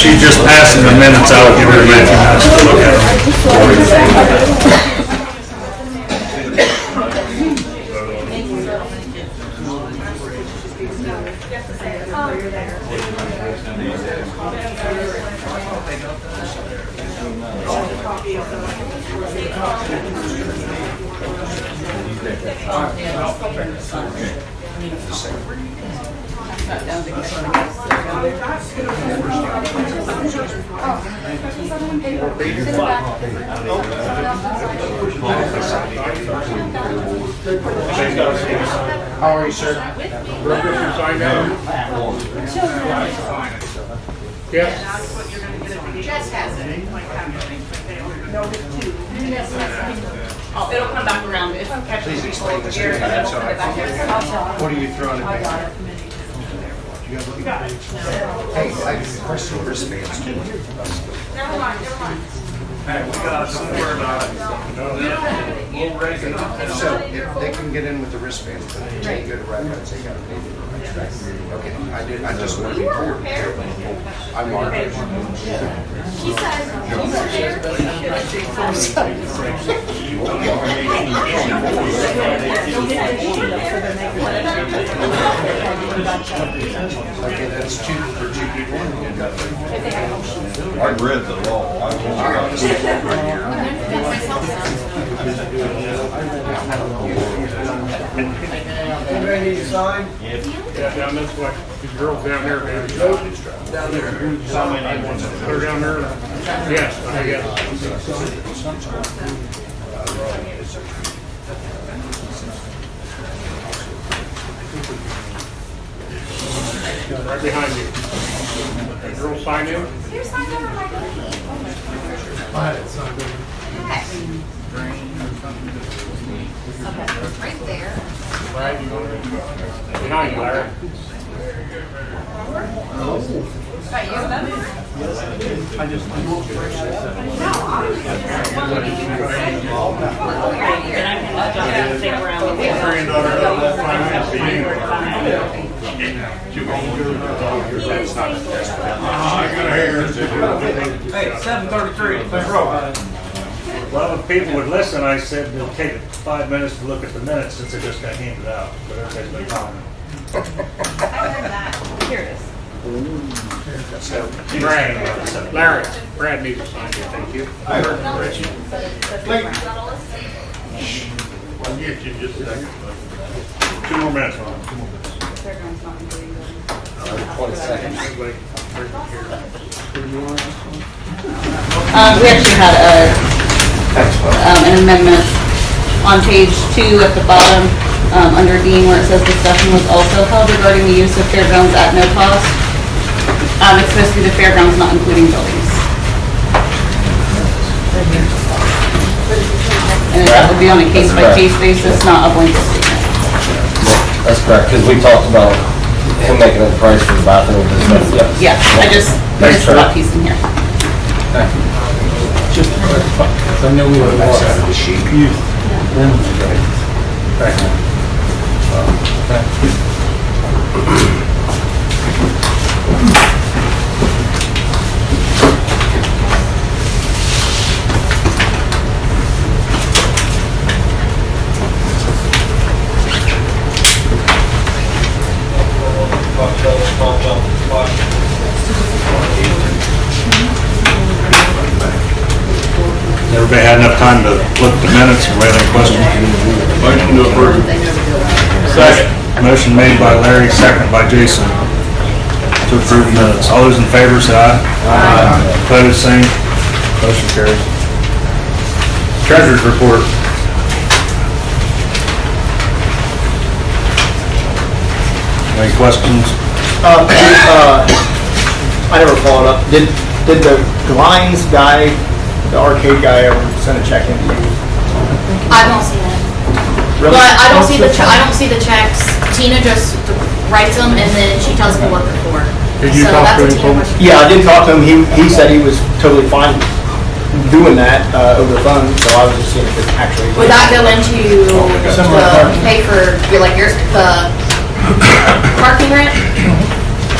She's just passing the minutes out, give her a few minutes to look at them. How are you, sir? Yes. Jess has it. No, there's two. Oh, it'll come back around. Please explain this to me. That's all right. What are you throwing at me? Hey, I personal wristbands too. Never mind. Hey, we got somewhere about it. So if they can get in with the wristbands, but they take good reference, they gotta pay the reference. Okay, I just want to be clear. I'm Margaret. She said Okay, that's two for two people. I read the law. Ready to sign? Yeah, down this way. These girls down there, man. Down there. They're down there. Yes, I guess. Right behind you. That girl sign in. Here's my number, Michael. Okay, right there. Behind you, Larry. Got you? I just. Hey, 7:33, let's roll. Well, if people would listen, I said it'll take 5 minutes to look at the minutes since it just got handed out, but everybody's been talking. Here it is. Brad needs to sign it, thank you. I heard from Richie. I'll get you just a second. 2 more minutes, Ron. 20 seconds. We actually had an amendment on page 2 at the bottom, under D where it says discussion was also held regarding the use of fairgrounds at no cost. It's supposed to be the fairgrounds, not including buildings. And that would be on a case-by-case basis, not a blanket statement. That's correct, because we talked about him making a price for the bathroom and stuff. Yeah, I just missed that piece in here. Just to clarify, I know we were back side of the sheet. Everybody had enough time to look at the minutes and write any questions? Motion to approve. Second. Motion made by Larry, second by Jason to approve the minutes. All those in favor say aye. Aye. Opposed, same. Motion carries. Treasurer's report. Any questions? I never followed up. Did the Glines guy, the arcade guy, ever send a check in to you? I don't see it. Really? But I don't see the I don't see the checks. Tina just writes them and then she tells me what they're for. Did you So talk that's to a him, Tina Paul? question. Yeah, I did talk to him. He said he was totally fine doing that over the phone. So I was just seeing if it actually. Would that go into Similar the parking. pay for the parking rent?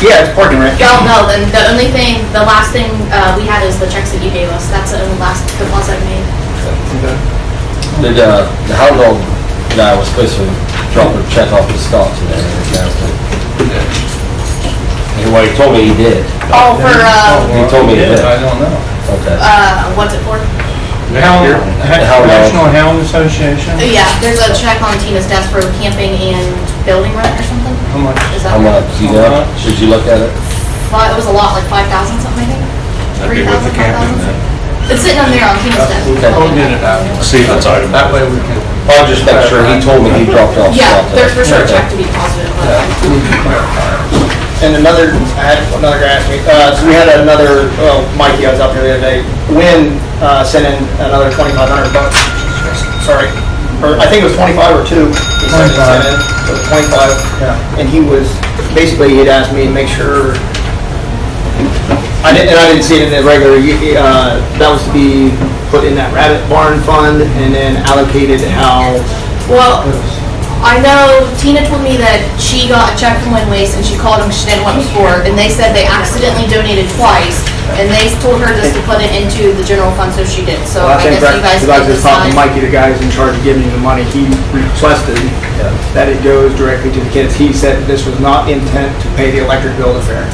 Yeah, it's parking wrench. Y'all know, then the only thing, the last thing, we had is the checks that you gave us. That's the only last deposit I made. Did, the hound dog guy was supposed to drop a check off his stock today, Anyway, he told me he did. Oh, for, He told me he did. I don't know. Okay. what's it for? National Hound Association? Yeah, there's a check on Tina's desk for camping and building rent or something. How much? Is that How right? much, you know? Did you look at it? Well, it was a lot, like 5,000 something, I think. That'd be with the 3,000, camping 5,000. then. It's sitting on there on Tina's desk. We'll get it out. See if it's item. That way we can. I'll just make sure, he told me he dropped off Yeah, stock. there's for sure a Okay. check to be deposited, but. We can clarify. And another, I had another guy ask me, so we had another, well, Mikey, I was out there the other day, Wynn, sent in another $2,500. Sorry, or I think it was 25 or 2. He sent in, so 25. Yeah. And he was, basically, he'd asked me to make sure, I didn't see it in the regular, that was to be put in that rabbit barn fund and then allocated how, Well, I know Tina told me that she got a check from Wind Waste and she called them, she didn't want before, and they said they accidentally donated twice, and they told her just to put it into the general fund, so she did. So well, I guess you guys because I can was just talking to decide. Mikey, the guy who's in charge of giving me the money, he requested that it goes directly to the kids. He said this was not intent to pay the electric bill to fair.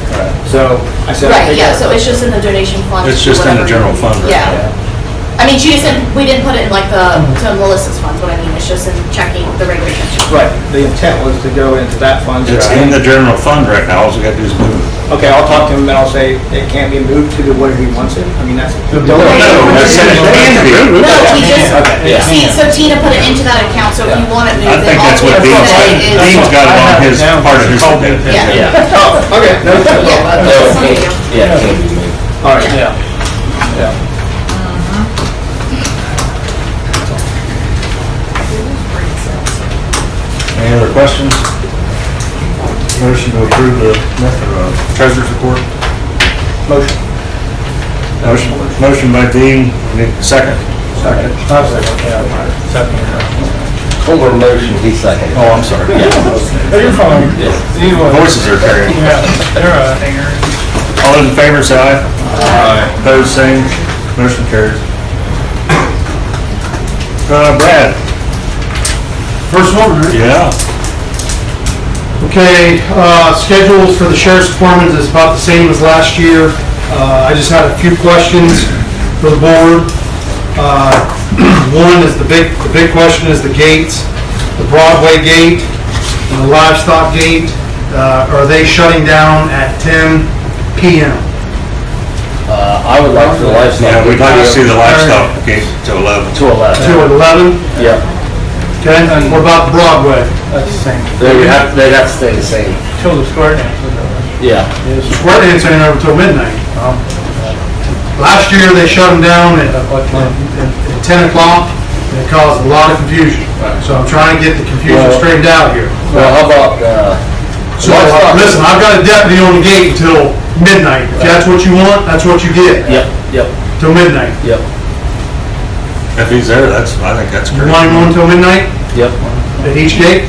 So I said. Right, yeah, so it's just in the donation fund. It's just in the whatever. general fund right Yeah. now. I mean, she just said, we didn't put it in like to Melissa's funds, what I mean, it's just in checking the regular pension. Right, the intent was to go into that fund. It's in the general fund right now, all we gotta do is move it. Okay, I'll talk to him and I'll say it can't be moved to the where he wants it. I mean, that's. No, that's it. It can be. No, he just, Yeah. so Tina put it into that account, so if you want it moved, I then think all that's we what have to Dean's say got, is. Dean's got it on his, part of his. Yeah. Yeah. Oh, okay. No, Yeah. No, it can't- yeah, it can't be moved. all right. Yeah. Yeah. Any other questions? Motion to approve the treasurer's report? Motion. Motion by Dean, need a second? Second. Over motion, he seconded. Oh, I'm sorry. You're fine. Anyway. Voices are carrying. Yeah, they're all right. All those in favor say aye. Aye. Opposed, same. Motion carries. Brad? First one, right? Yeah. Okay, schedules for the sheriff's department is about the same as last year. I just had a few questions for the board. One is the big question is the gates, the Broadway gate and the livestock gate. Are they shutting down at 10 p.m.? I would like for the livestock. Yeah, we'd like to see the livestock gate to 11. To 11. To 11? Yep. Okay, what about Broadway? That's the same. They'd have to stay the same. Till the square dance was over. Yeah. Square dance ain't over till midnight. Last year, they shut them down at 10 o'clock, and it caused a lot of confusion. So I'm trying to get the confusion Well- straightened out here. Well, how about, So, listen, I've got a deputy on the gate until midnight. If that's what you want, that's what you get. Yep, Till midnight. yep, If he's there, I think that's You great. want him on till midnight yep. at each gate?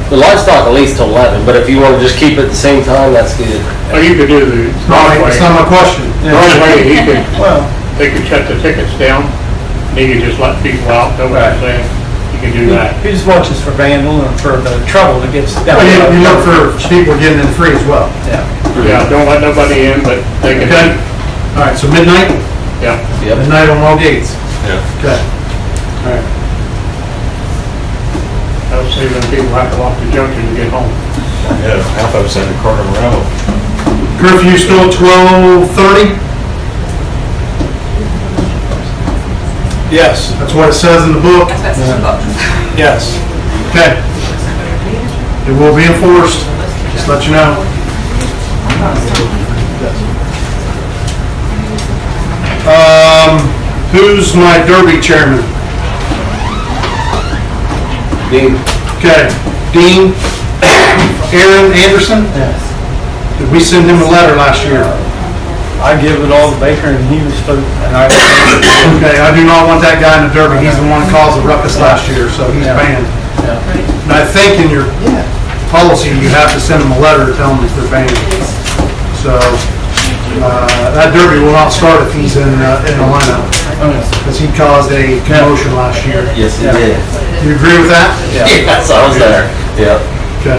The livestock at least till 11, but if you want to just keep it at the same time, that's good. Well, you could do the That's not my question. Broadway, he could, Well, they could shut the tickets down, and he could just let people out, know what I'm saying? You can do that. he just watches for vandal and for the trouble that gets down. Well, you look for people getting in free as well. Yeah. Yeah, don't let nobody in, but they Okay? can, All right, so midnight? yeah. Yep. Midnight on all gates. Yeah. Okay. All right. That'll save them people have to walk the junction to get home. Yeah, half of us in the corner of the row. Curfew still 12:30? Yes, That's what it says in the book. yes. Okay. It will be enforced, just let you know. Who's my Derby chairman? Dean? Okay, Dean, Aaron Anderson? Yes. Did we send him a letter last year? I give it all to Baker and he was supposed, and I, Okay, I do not want that guy in the Derby, he's the one that caused the ruckus last year, so he's Yeah. banned. yeah. And I think in your policy, you have to send them a letter telling them if they're banned. So, that derby will not start if he's in Atlanta, because he caused a commotion last year. Yes, he did. You agree with that? Yes, I was there. Yep. Okay.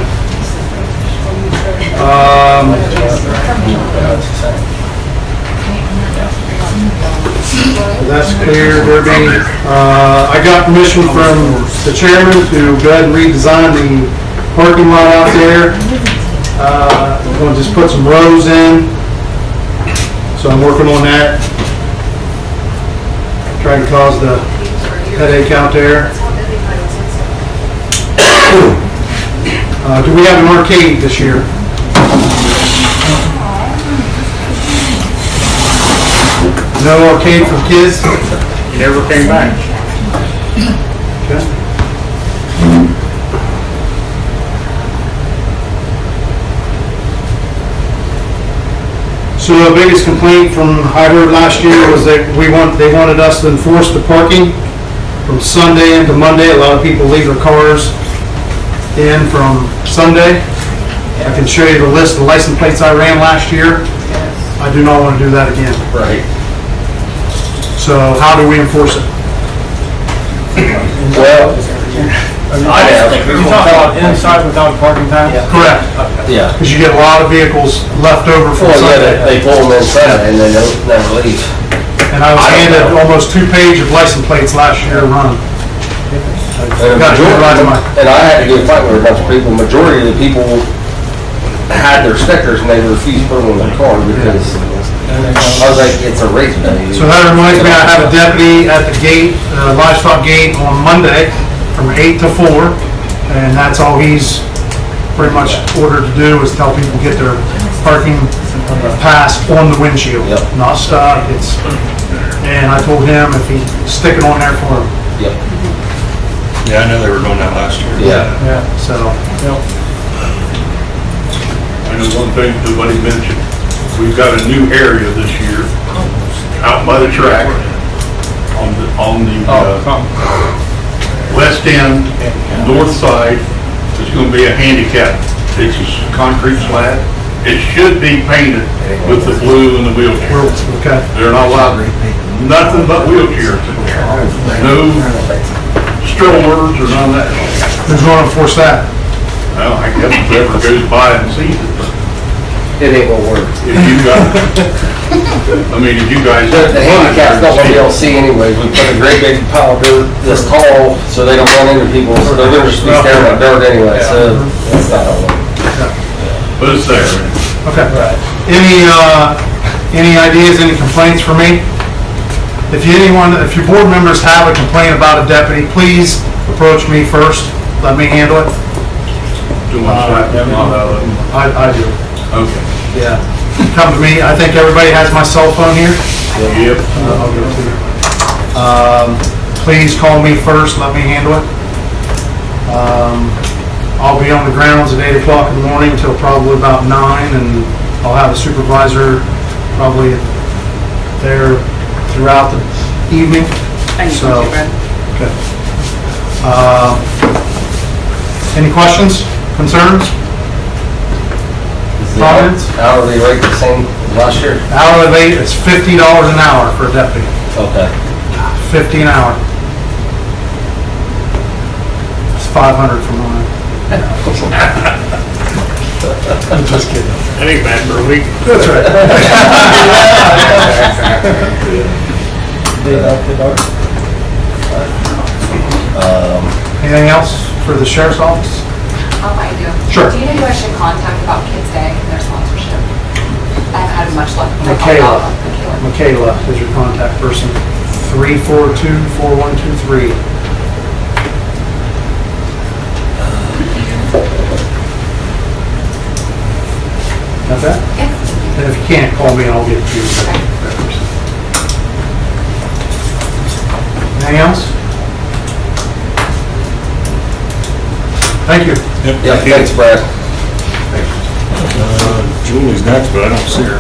That's clear, Derby. I got permission from the chairman to go ahead and redesign the parking lot out there. I'm going to just put some rows in. So I'm working on that. Trying to cause the headache out there. Do we have an arcade this year? No arcade for kids? He never came back. Okay. So the biggest complaint from I heard last year was that they wanted us to enforce the parking from Sunday into Monday. A lot of people leave their cars in from Sunday. I can show you the list of license plates I ran last year. I do not want to do that again. Right. So how do we enforce it? Well, I have. You talk about inside without parking time? Correct. Yeah. Because you get a lot of vehicles left over from Well, yeah, Sunday. they pull them inside and they don't never leave. And I was I don't handed know. almost 2 pages of license plates last year run. And, Got to get right on my- and I had to go fight with a bunch of people. Majority of the people had their stickers and they refused to put them on their car because I was like, it's a race day. So that reminds me, I have a deputy at the gate, livestock gate on Monday from 8 to 4. And that's all he's pretty much ordered to do is tell people get their parking pass on the windshield. Yep. Not stuck, and I told him if he stick it on there for him. Yep. Yeah, I know they were doing that last year. Yeah. Yeah, so, I know one thing nobody mentioned, we've got a new area this year out by the track on the west end, north side. It's going to be a handicap. It's a concrete slab. It should be painted with the blue and the wheelchair. okay. They're not allowed nothing but wheelchairs. No strollers or none of that. Who's going to enforce that? Well, I guess whoever goes by and sees it. It ain't gonna work. If you got, I mean, if you guys. The handicap's not gonna be able to see anyways. We put a great big pile of dirt this tall so they don't run into people. So they're gonna just be staring at dirt anyway, so that's not gonna work. But it's there. Okay. Any ideas, any complaints for me? If your board members have a complaint about a deputy, please approach me first. Let me handle it. Do one slap, not out of them. I do. Okay. Yeah. Come to me. I think everybody has my cell phone here. Yep. I'll give it to you. Please call me first. Let me handle it. I'll be on the grounds at 8 o'clock in the morning until probably about 9, and I'll have a supervisor probably there throughout the evening. So, okay. Any questions, concerns? Is the Comments? hourly rate the same as last year? Hourly rate is $50 an hour for a deputy. Okay. 50 an hour. It's 500 for mine. I'm just kidding. That ain't bad for a week. That's right. Anything else for the sheriff's office? I do. Sure. Do you know who I should contact about Kids Day and their sponsorship? I haven't had much luck. when I called Michaela. out. Michaela is your contact person. 342-4123. Got that? Yeah. And if you can't, call me and I'll get it to you. Anything else? Thank you. Yeah, thanks, Brad. Julie's next, but I don't see her.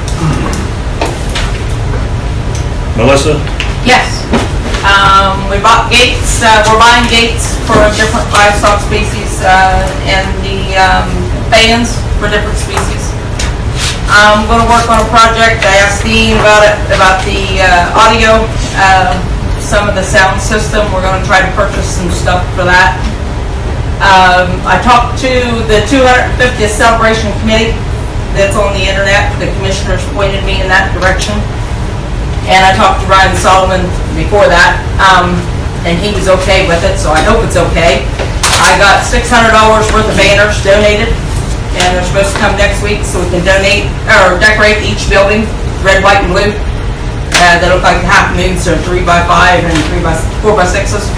Melissa? Yes. We bought gates, we're buying gates for different livestock species, and the fans for different species. I'm gonna work on a project, I asked Dean about it, about the audio, some of the sound system, we're gonna try to purchase some stuff for that. I talked to the 250th Celebration Committee that's on the internet, the commissioners pointed me in that direction. And I talked to Ryan Solomon before that, and he was okay with it, so I hope it's okay. I got $600 worth of banners donated, and they're supposed to come next week so we can donate, or decorate each building, red, white, and blue. They look like half moons, so 3x5 and 4x6s.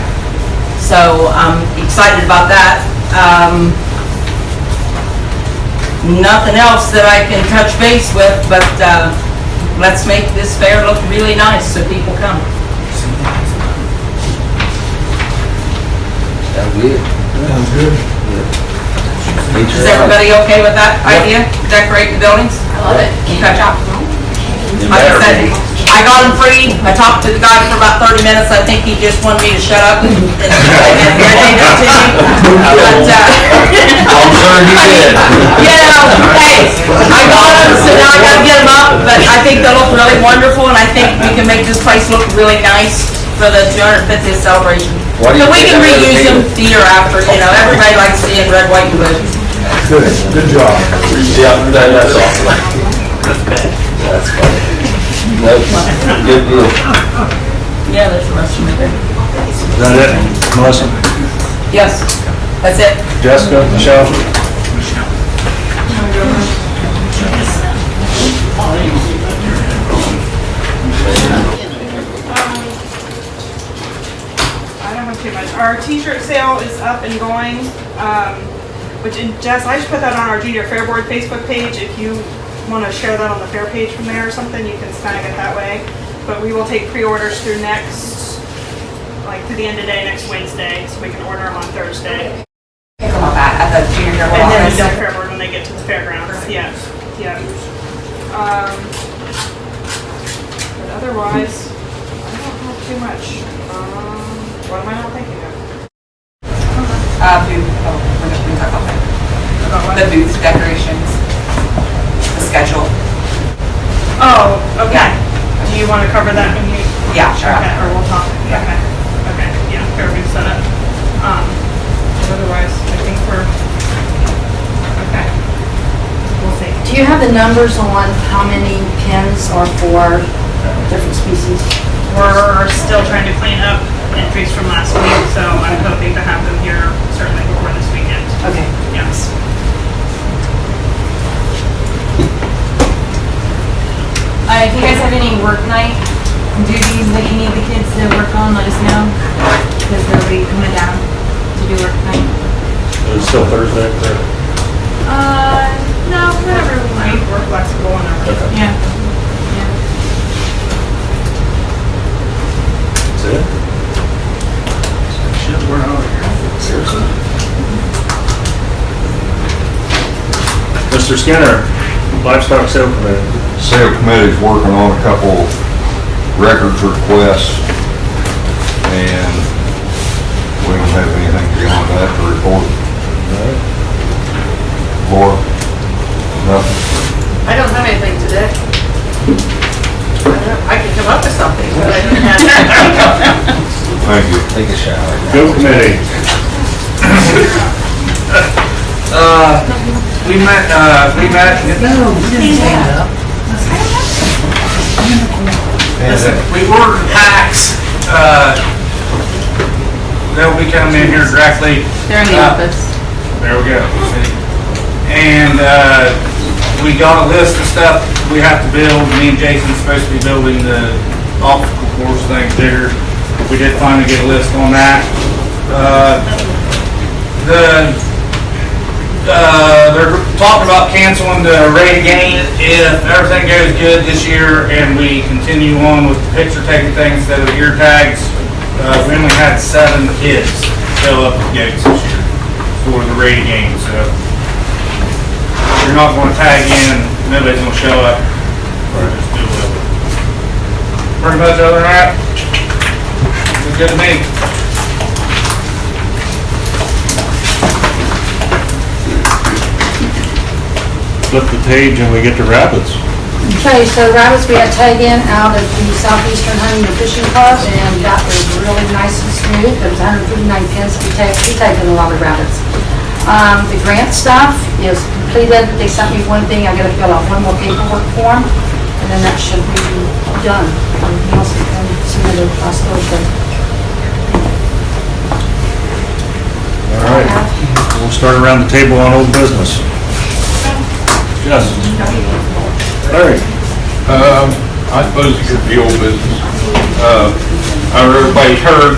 So I'm excited about that. Nothing else that I can touch base with, but let's make this fair look really nice so people come. Sounds good. Sounds good. Is everybody okay with that idea? Decorate the buildings? I love it. Good job. Like I said, I got him free. I talked to the guy for about 30 minutes. I think he just wanted me to shut up and irritate him to me. But, I'm sure he did. you know, hey, I got him, so now I gotta get him up, but I think they look really wonderful, and I think we can make this place look really nice for the 250th celebration. Why do you So we think can I would reuse them paint the year after, you know, everybody likes seeing red, white, and blue. Good, good job. Yeah, that's awesome. That's funny. Nope, good deal. Yeah, there's the rest of it there. Is that it, Melissa? Yes, that's it. Jessica, Michelle? I don't have too much. Our t-shirt sale is up and going, which, Jess, I just put that on our Junior Fair Board Facebook page. If you want to share that on the fair page from there or something, you can snag it that way. But we will take pre-orders through next, like to the end of day next Wednesday, so we can order them on Thursday. Pick them up at the Junior Fair Board And then office. the Fair Board when they get to the fairgrounds, yeah, yeah. But otherwise, I don't have too much. What am I not thinking of? Booth, oh, we're just gonna talk about that. The booth decorations, the schedule. Oh, okay. Yeah. Do you want to cover that when you? Yeah, sure. Okay, or we'll talk. Yeah. Okay. Okay, yeah, fair booth setup. But otherwise, I think we're, okay. We'll see. Do you have the numbers on how many pins are for different species? We're still trying to clean up entries from last week, so I'm hoping to have them here certainly before this weekend. Okay. Yes. If you guys have any work night duties that you need the kids to work on, let us know, because they'll be coming down to do work night. It's still Thursday, correct? No, whatever we want. We're flexible and everything. Yeah. Yeah. That's it? Shit, we're out of here. Seriously? Mr. Skinner, Livestock Sale Committee. Sale Committee's working on a couple records requests, and we don't have anything beyond that to report. Laura? Nothing? I don't have anything today. I can come up with something, but I don't have. Thank you. Take a shower. Go Committee. We ordered packs, they'll be coming in here directly. They're in the office. There we go. And, we got a list of stuff we have to build. Me and Jason's supposed to be building the obstacle course thing bigger. We did finally get a list on that. They're talking about canceling the raid game if everything goes good this year and we continue on with picture taking things instead of ear tags. We only had 7 kids fill up the gates this year for the raid game, so if you're not going to tag in, nobody's going to show up. Just do it. Pretty much other than that, it's good to me. flip the page and we get to rapids. Okay, so rabbits, we had tag in out of the Southeastern Hunting and Fishing Club, and that was really nice and smooth. There was 159 pins. We tagged in a lot of rabbits. The grant stuff is completed. They sent me one thing. I gotta fill out one more paperwork form, and then that should be done. Everything else has been submitted last Thursday. All right, we'll start around the table on old business. Yes. Larry. I suppose it could be old business. Everybody's heard,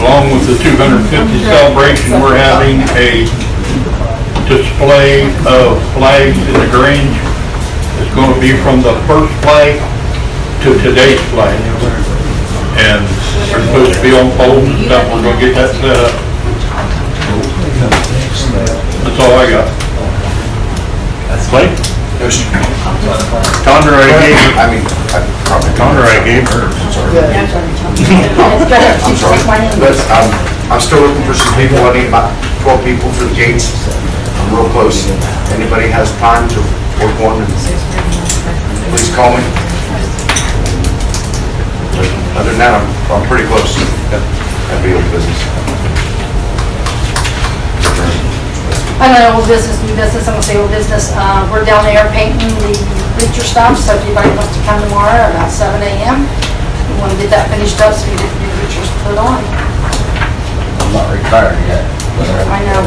along with the 250 celebration, we're having a display of flags in the Grange. It's going to be from the first flag to today's flag. And they're supposed to be on poles and stuff. We're going to get that set up. That's all I got. Clay? Tondra already gave, Tondra already gave hers. I'm sorry, but I'm still looking for some people. I need about 12 people for the gates. I'm real close. Anybody has time to work one, please call me. But other than that, I'm pretty close. That'd be old business. I don't know, old business, new business, I'm gonna say old business. We're down there painting the bleacher stuff, so if anybody wants to come tomorrow about 7 a.m., we want to get that finished up so we get the new bleachers put on. I'm not retired yet. I know.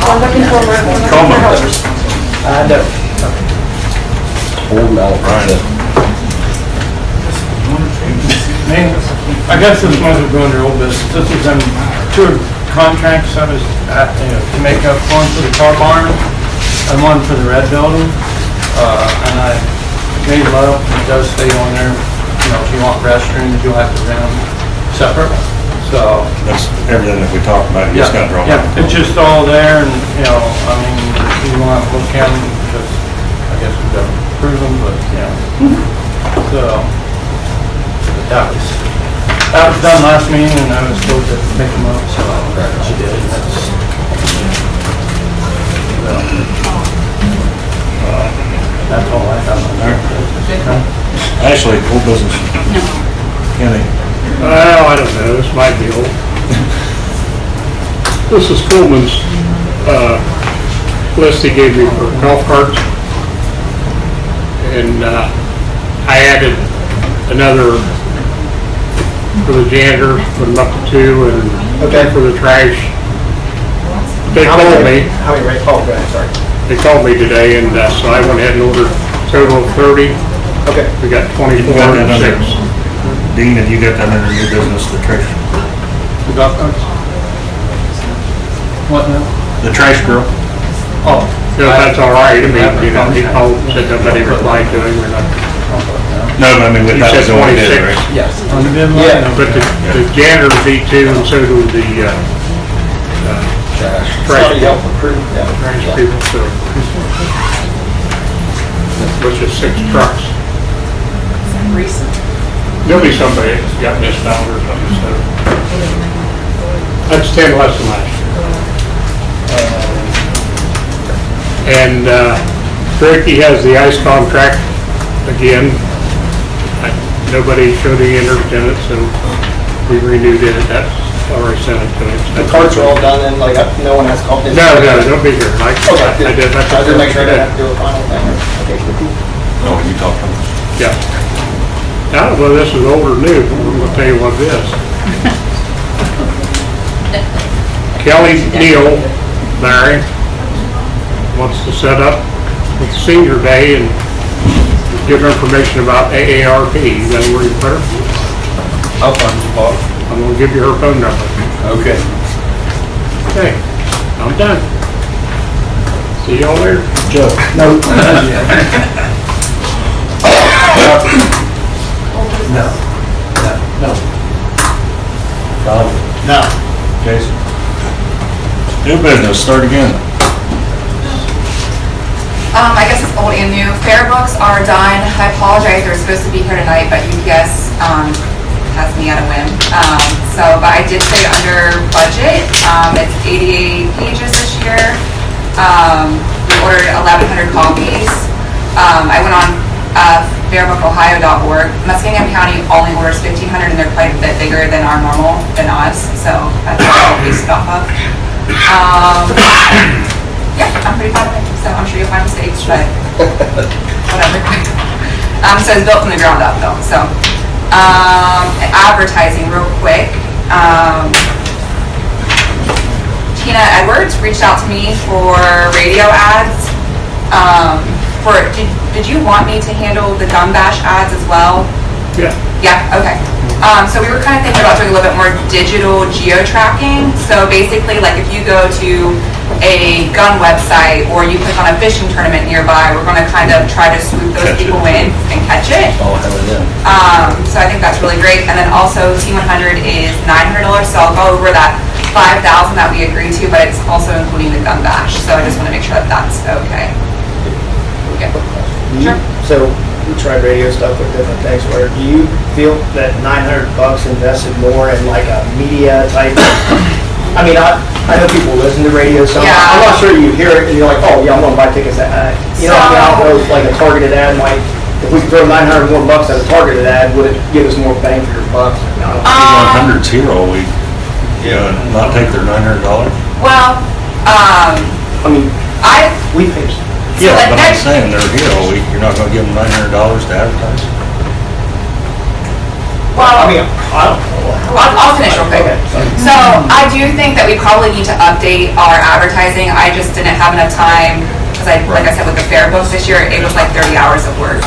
I'm looking forward, Come on. helpers. I know. Old Mount I guess this wasn't going to old business. This is in two contracts I was, to make up one for the car barn and one for the red building. And I made them up, it does stay on there. You know, if you want restrooms, you'll have to rent them separate. So. That's everything that we talked about, you just gotta draw Yeah, out. it's just all there and, you know, I mean, if you want to look at them, because I guess we've got to prove them, but, yeah. So, but that was done last meeting and I was told to pick them up, so I did. And that's, that's all I have on there. Ashley, old business. Kenny. Well, I don't know, this might be old. This is Coleman's, list he gave me for golf carts. And, I added another for the janitor, put them up to 2, and Okay. for the trash. They How called many, me, how many, oh, go ahead, sorry. they called me today, and so I went ahead and ordered a total of 30. Okay. We got 24 You got that and under, 6. Dean, have you got that under new business, the trash, The golf carts? What now? the trash girl? Oh, yeah, that's all right. I mean, you know, he called, said nobody replied to him, or nothing. No, but I mean, You that said was the one we did, 26. right? Yes. On the bid line? Yeah. But the janitors eat too, and so do the, Somebody help recruit, yeah. trash people, so. Which is 6 trucks. There'll be somebody that's got missed out or something, so. That's 10 less than last year. And, Ricky has the ice contract again. Nobody showed any interest in it, so we renewed it. That's already sent it to him. The carts are all done and like, no one has called this? No, they'll be here. Like, Okay, I good. did. I was gonna make sure I didn't have to do a final thing. Okay, cool. Oh, you talked to him? Yeah. I don't know whether this is old or new, but I'm gonna tell you what it is. Kelly Neal, Larry, wants to set up with senior day and give her information about AARP. You got where you put her? I'll find the spot. I'm gonna give you her phone number. Okay. Okay, I'm done. See y'all later. Joe? No. No. Jason? New business, start again. I guess it's old and new. Fair books are done. I apologize, they were supposed to be here tonight, but UPS has me at a whim. But I did stay under budget. It's 88 pages this year. We ordered 1,100 copies. I went on fairbookohio.org. Muskingum County only orders 1,500, and they're quite a bit bigger than our normal, than us, so that's what we stop up. Yeah, I'm pretty proud of it, so I'm sure you'll find mistakes, but whatever. So it's built from the ground up though, so. Advertising real quick. Tina Edwards reached out to me for radio ads. Did you want me to handle the Gun Bash ads as well? Yeah. Yeah, okay. So we were kind of thinking about doing a little bit more digital geo-tracking. So basically, like if you go to a gun website or you click on a fishing tournament nearby, we're going to kind of try to swoop those people in and catch it. Oh, hell yeah. So I think that's really great. And then also C100 is $900, so I'll go over that 5,000 that we agreed to, but it's also including the Gun Bash. So I just want to make sure that that's okay. Okay. Sure. So we tried radio stuff with different things. Where do you feel that $900 invested more in like a media type? I mean, I know people listen to radio, so Yeah. I'm not sure you hear it and you're like, oh yeah, I'm gonna buy tickets. You know, I don't know if like a targeted ad might. If we could throw $900 more bucks at a targeted ad, would it give us more bang for your buck? No. 100's here all week. Yeah, not take their $900? Well, I mean, we pay. Yeah, but I'm saying they're here all week. You're not gonna give them $900 to advertise? well, I mean, I don't know. I'll finish real quick. Okay, sorry. So I do think that we probably need to update our advertising. I just didn't have enough time, because like I said, with the fair books this year, it was like 30 hours of work.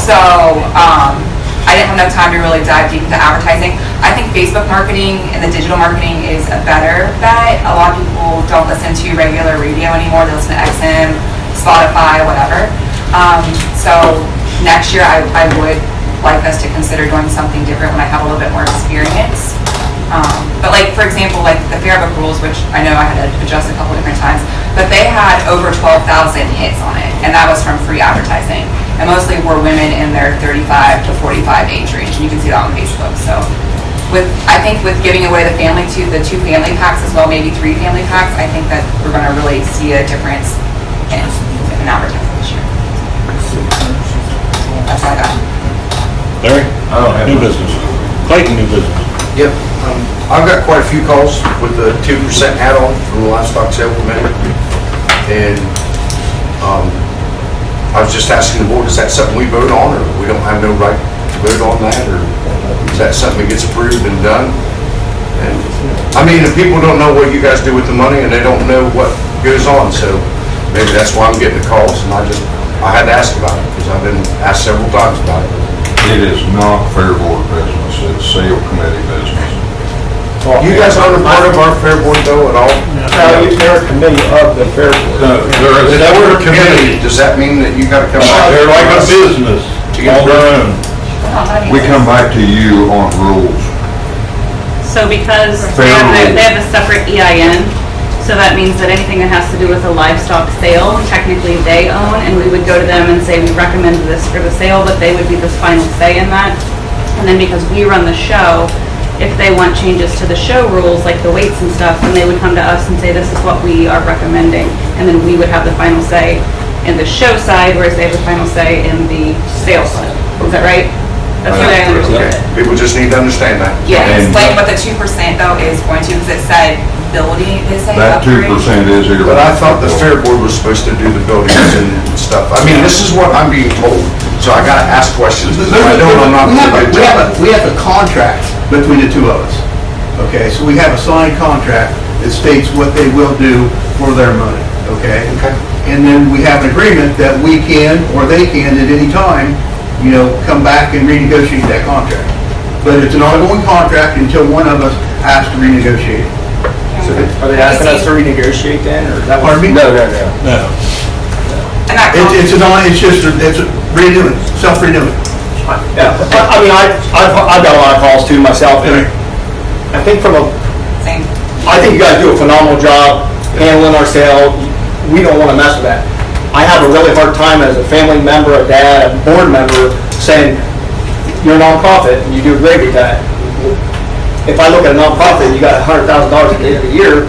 So I didn't have enough time to really dive deep into advertising. I think Facebook marketing and the digital marketing is a better bet. A lot of people don't listen to regular radio anymore. They listen to XM, Spotify, whatever. So next year I would like us to consider doing something different when I have a little bit more experience. But like, for example, like the fair book rules, which I know I had to adjust a couple different times, but they had over 12,000 hits on it, and that was from free advertising. And mostly were women in their 35 to 45 age range, and you can see that on Facebook. So I think with giving away the two family packs as well, maybe 3 family packs, I think that we're gonna really see a difference in advertising this year. That's all I got. Larry? New business. Clayton, new business. Yep, I've got quite a few calls with the 2% add-on from the livestock sale committee. And I was just asking the board, is that something we vote on, or we don't have no right to vote on that, or is that something that gets approved and done? And I mean, if people don't know what you guys do with the money and they don't know what goes on, so maybe that's why I'm getting the calls, and I had to ask about it, because I've been asked several times about it. It is not fair board business, it's sale committee business. You guys aren't a part of our fair board though at all? No, they're a committee of the fair board. If that were a committee, does that mean that you gotta come back? They're like a business on their own. We come back to you on rules. So because Fair they have rules. a separate EIN, so that means that anything that has to do with a livestock sale, technically they own, and we would go to them and say, we recommend this for the sale, but they would be the final say in that. And then because we run the show, if they want changes to the show rules, like the weights and stuff, then they would come to us and say, this is what we are recommending, and then we would have the final say in the show side, whereas they have the final say in the sales side. Is that right? That's what I understood it. People just need to understand that. Yeah, And- explain what the 2% though is going to, because it said building, did it say That upgrade? 2% is irrelevant. But I thought the fair board was supposed to do the buildings and stuff. I mean, this is what I'm being told, so I gotta ask questions. If I don't, I'm not doing a good job. We have a contract between the two of us, okay? So we have a signed contract that states what they will do for their money, okay? Okay. And then we have an agreement that we can, or they can at any time, come back and renegotiate that contract. But it's an ongoing contract until one of us has to renegotiate it. Are they asking us to renegotiate then, or is that? Pardon me? No. No. And that It's renewing, self-renewing. Yeah, I mean, I've got a lot of calls too myself, and I think same. I think you guys do a phenomenal job handling our sale. We don't want to mess with that. I have a really hard time as a family member, a dad, a board member, saying, you're a nonprofit and you do great with that. If I look at a nonprofit, you got $100,000 at the end of the year,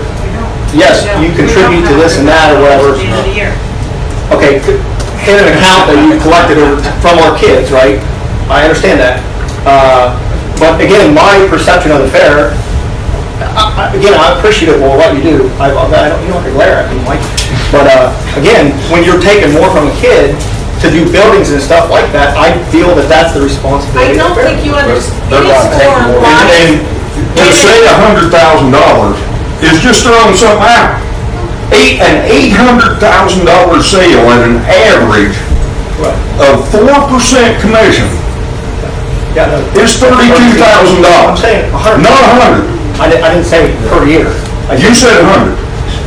yes, you contribute to this and that or whatever. okay, in an account that you collected from our kids, right? I understand that. But again, my perception of the fair, again, I'm appreciative of what you do. I don't, you don't have to glare at me, Mike. But again, when you're taking more from a kid to do buildings and stuff like that, I feel that that's the responsibility I of the don't fair. think you understand. They're It is not taking for more. bodies. And to say $100,000 is just throwing something out. An $800,000 sale at an average of 4% commission Yeah, no, is $32,000. I'm saying 100. Not 100. I didn't say per year. You said 100.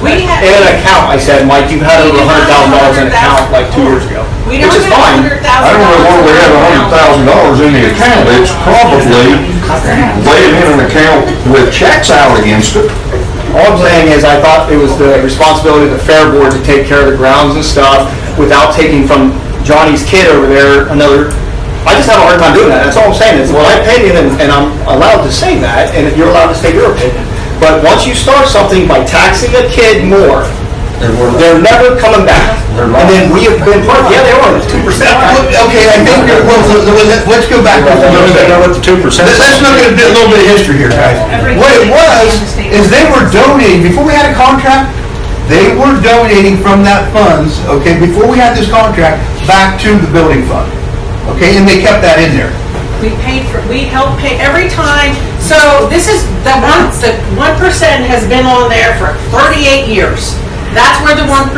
We had. In an account, I said, Mike, you had over $100,000 in an account like 2 years ago, We which never is had fine. $100,000. I don't know where we have $100,000 in the account. It's probably laying in an account with checks out against it. All I'm saying is I thought it was the responsibility of the fair board to take care of the grounds and stuff without taking from Johnny's kid over there another. I just have a hard time doing that. That's all I'm saying is, well, I paid him and I'm allowed to say that, and you're allowed to state your opinion. But once you start something by taxing a kid more, they're never coming back. And then we have been part, yeah, they are, it's 2%. Okay, I think, let's go back to What the 2% Let's look at a little bit of history here, guys. What it was, is they were donating, before we had a contract, they were donating from that funds, okay, before we had this contract, back to the building fund. Okay, and they kept that in there. We help pay every time. So this is the 1% has been on there for 38 years. That's where the 1%.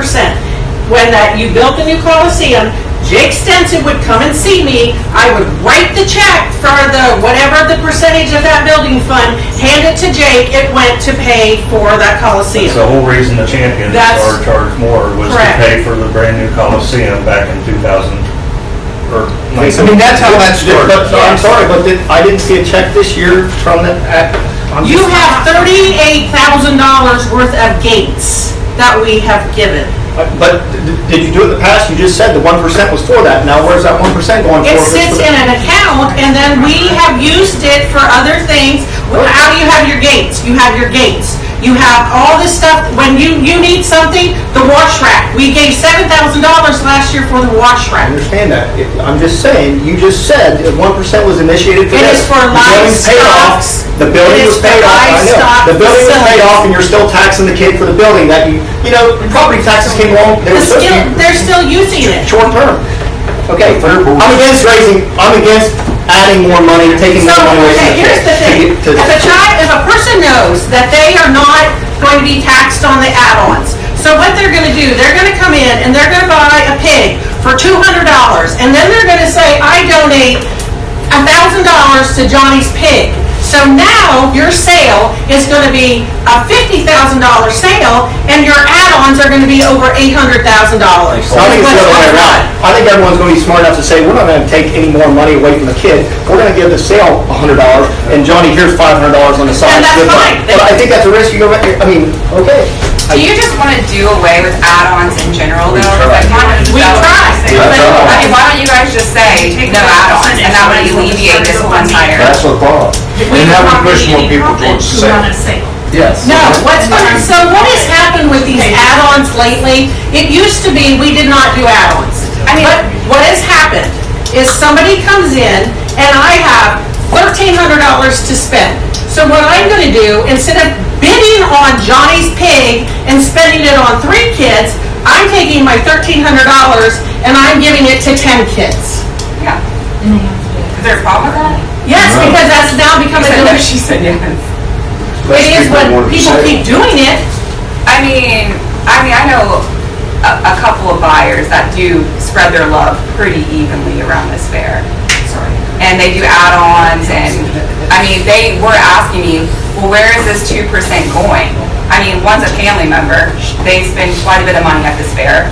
When you built the new Coliseum, Jake Stenson would come and see me. I would write the check for whatever the percentage of that building fund, hand it to Jake. It went to pay for that Coliseum. That's the whole reason the champions are charged more was Correct. to pay for the brand new Coliseum back in 2000. I mean, that's how that started. But I'm sorry, but I didn't see a check this year from that. You have $38,000 worth of gates that we have given. But did you do it in the past? You just said the 1% was for that. Now where's that 1% going for? It sits in an account, and then we have used it for other things. How do you have your gates? You have your gates. You have all this stuff. When you need something, the wash rack. We gave $7,000 last year for the wash I rack. understand that. I'm just saying, you just said 1% was initiated for It this. is for The building's paid off. livestock. The building It was is for paid off, I know. livestock The building was paid facilities. off, and you're still taxing the kid for the building that property taxes came along, they were supposed to be They're still using it. short term. Okay, I'm against adding more money, taking So, more money away from okay, the here's the thing. kid. If a person knows that they are not going to be taxed on the add-ons, so what they're gonna do, they're gonna come in and they're gonna buy a pig for $200, and then they're gonna say, I donate $1,000 to Johnny's Pig. So now your sale is going to be a $50,000 sale, and your add-ons are going to be over $800,000. I think it's the other way around. I think everyone's going to be smart enough to say, we're not going to take any more money away from the kid. We're going to give the sale $100, and Johnny, here's $500 on the side. And that's fine. But I think that's a risk you go, okay. Do you just want to do away with add-ons in general, though? We try. I mean, why don't you guys just say, no add-ons, and that would alleviate this whole entire... That's the thought. And that would push more people towards the sale. Yes. No, what has happened with these add-ons lately, it used to be we did not do add-ons. But what has happened is somebody comes in and I have $1,300 to spend. So what I'm gonna do, instead of bidding on Johnny's Pig and spending it on 3 kids, I'm taking my $1,300 and I'm giving it to 10 kids. Yeah. Is there a problem with that? Yes, because that's now becoming. No, she said yes. It is when people keep doing it. I mean, I know a couple of buyers that do spread their love pretty evenly around this fair. Sorry. And they do add-ons, and I mean, they were asking me, well, where is this 2% going? I mean, one's a family member. They spend quite a bit of money at this fair.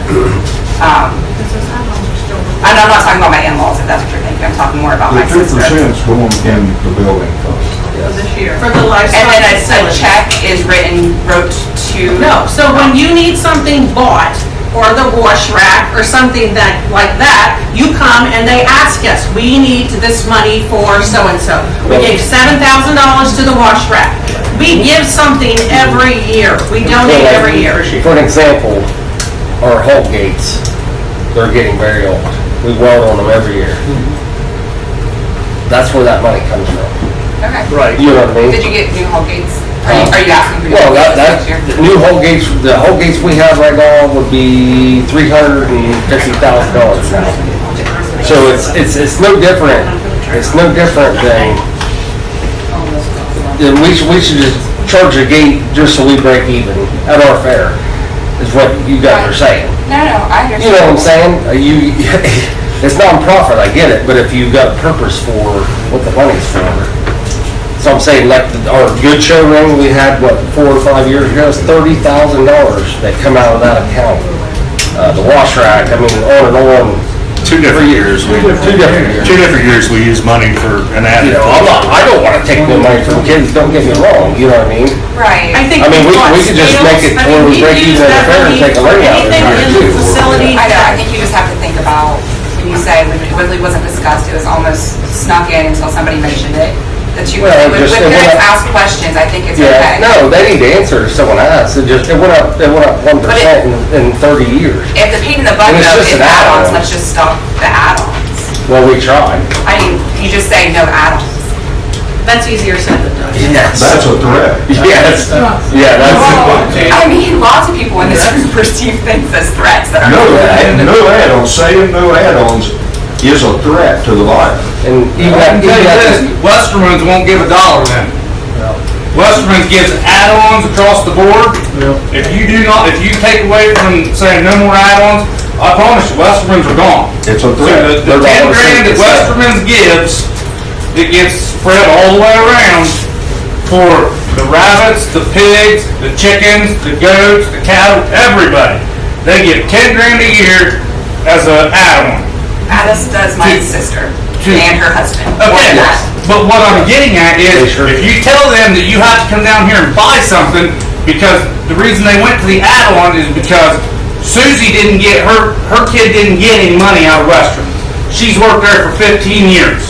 I'm not talking about my in-laws, if that's what you're thinking. I'm talking more about my The 2% sister. is going in the building fund. This year. For the livestock. And then a facility. check is wrote to... No, so when you need something bought, or the wash rack, or something like that, you come and they ask us, we need this money for so-and-so. We gave $7,000 to the wash rack. We give something every year. We donate every year. For an example, our Hulk gates, they're getting very old. We weld on them every year. That's where that money comes from. Okay. Right. You know what I mean? Did you get new hull gates? Are you asking for new Well, hull gates that, next year? the new whole gates, the whole gates we have right now would be $350,000 now. So it's no different, it's no different than we should just charge a gate just so we break even at our fare, is what you guys are saying. No, I understand. You know what I'm saying? It's non-profit, I get it, but if you've got a purpose for what the money's for. So I'm saying, like, our good show ring we had, what, 4 or 5 years ago, it's $30,000 that come out of that account. The wash rack, I mean, on and on. 2 different years. Two different years we use money for an ad. You know, I don't wanna take no money from kids, don't get me wrong, you know what I mean? Right. I think I mean, we could just make it where we break even at the fair and take a lane out of anything here in the too. facility. I know, I think you just have to think about, when you say, when it really wasn't discussed, it was almost snuck in until somebody mentioned it, that you, Well, when just- parents ask questions, I think it's Yeah, okay. no, they need to answer if someone asks, it went up 1% in 30 years. If the pain in the butt And it's though just is an add-ons, add-on. let's just stop the add-ons. Well, we tried. I mean, you just say no add-ons. That's easier said than done. Yes. That's a threat. Yes, yeah, that's. I mean, lots of people in this room perceive things as threats that are. No add-ons, saying no add-ons is a threat to the life. And even I can tell you this, Westerman's won't give $1 then. Westerman's gives add-ons across the board. If you take away from saying no more add-ons, I promise you, Westerman's are gone. It's a So threat. the 10 grand that Westerman's gives, it gets spread all the way around for the rabbits, the pigs, the chickens, the goats, the cattle, everybody. They get 10 grand a year as an add-on. As does my sister and her husband. Okay, but what I'm getting at is, if you tell them that you have to come down here and buy something, because the reason they went to the add-on is because Susie didn't get, her kid didn't get any money out of Western. She's worked there for 15 years.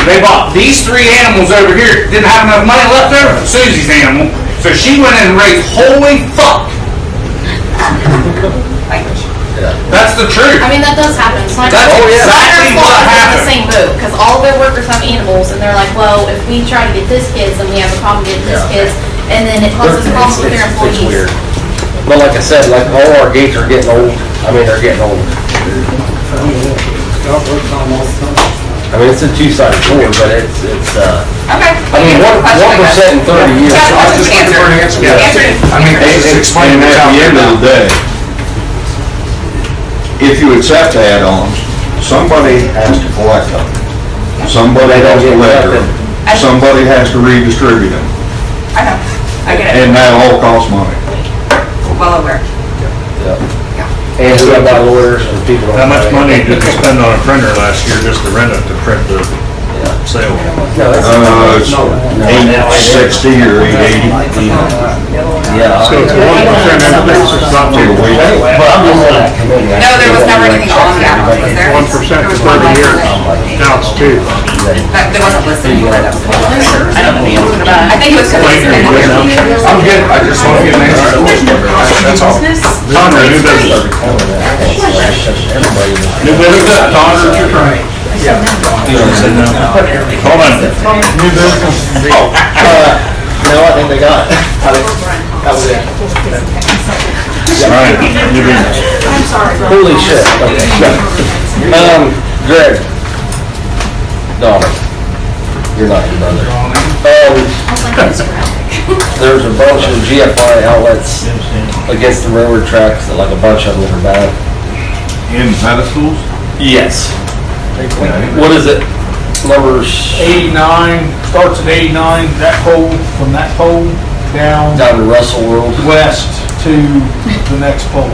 They bought these 3 animals over here, didn't have enough money left over for Susie's animal, so she went in and raised, holy fuck! Language. That's the truth. I mean, that does happen. It's That's exactly what in the happened. same boat, because all their workers have animals, and they're like, well, if we try to get this kids, then we have a problem getting this kids, and then it causes problems with their It's employees. weird. But like I said, like all our gates are getting old. I mean, they're getting old. I mean, it's a 2-sided board, but it's Okay. I mean, 1% in 30 years. Yeah, I just- answer. I mean, just explain at the end of the day, if you accept add-ons, somebody has to collect them. Somebody has to ledger them. Somebody has to redistribute them. I know, I get it, And that all costs money. well aware. And we got by lawyers and people. How much money did we spend on a printer last year just to rent it to print the sale? It's 860 or 880. Yeah. So it's a 1% increase, it's not too Wait. But I'm just on that committee. No, there was never anything on the add-on, was there? 1% There was for 30 one years. line. Now it's 2. But there wasn't listed anywhere that was going on. I think it was because it was in here. I'm good, I just want to get an answer. That's all. Conrad, new business. New business, Conrad, your turn. Hold on. New business. No, I think they got it. That was it. All right, new business. Holy shit, okay. Greg. Donna. You're not your brother. There's a bunch of GFI outlets against the railroad tracks, like a bunch of them that are bad. In pedestals? Yes. What is it? Numbers 89, starts at 89, that pole, from that pole down down to Russell World. west to the next pole.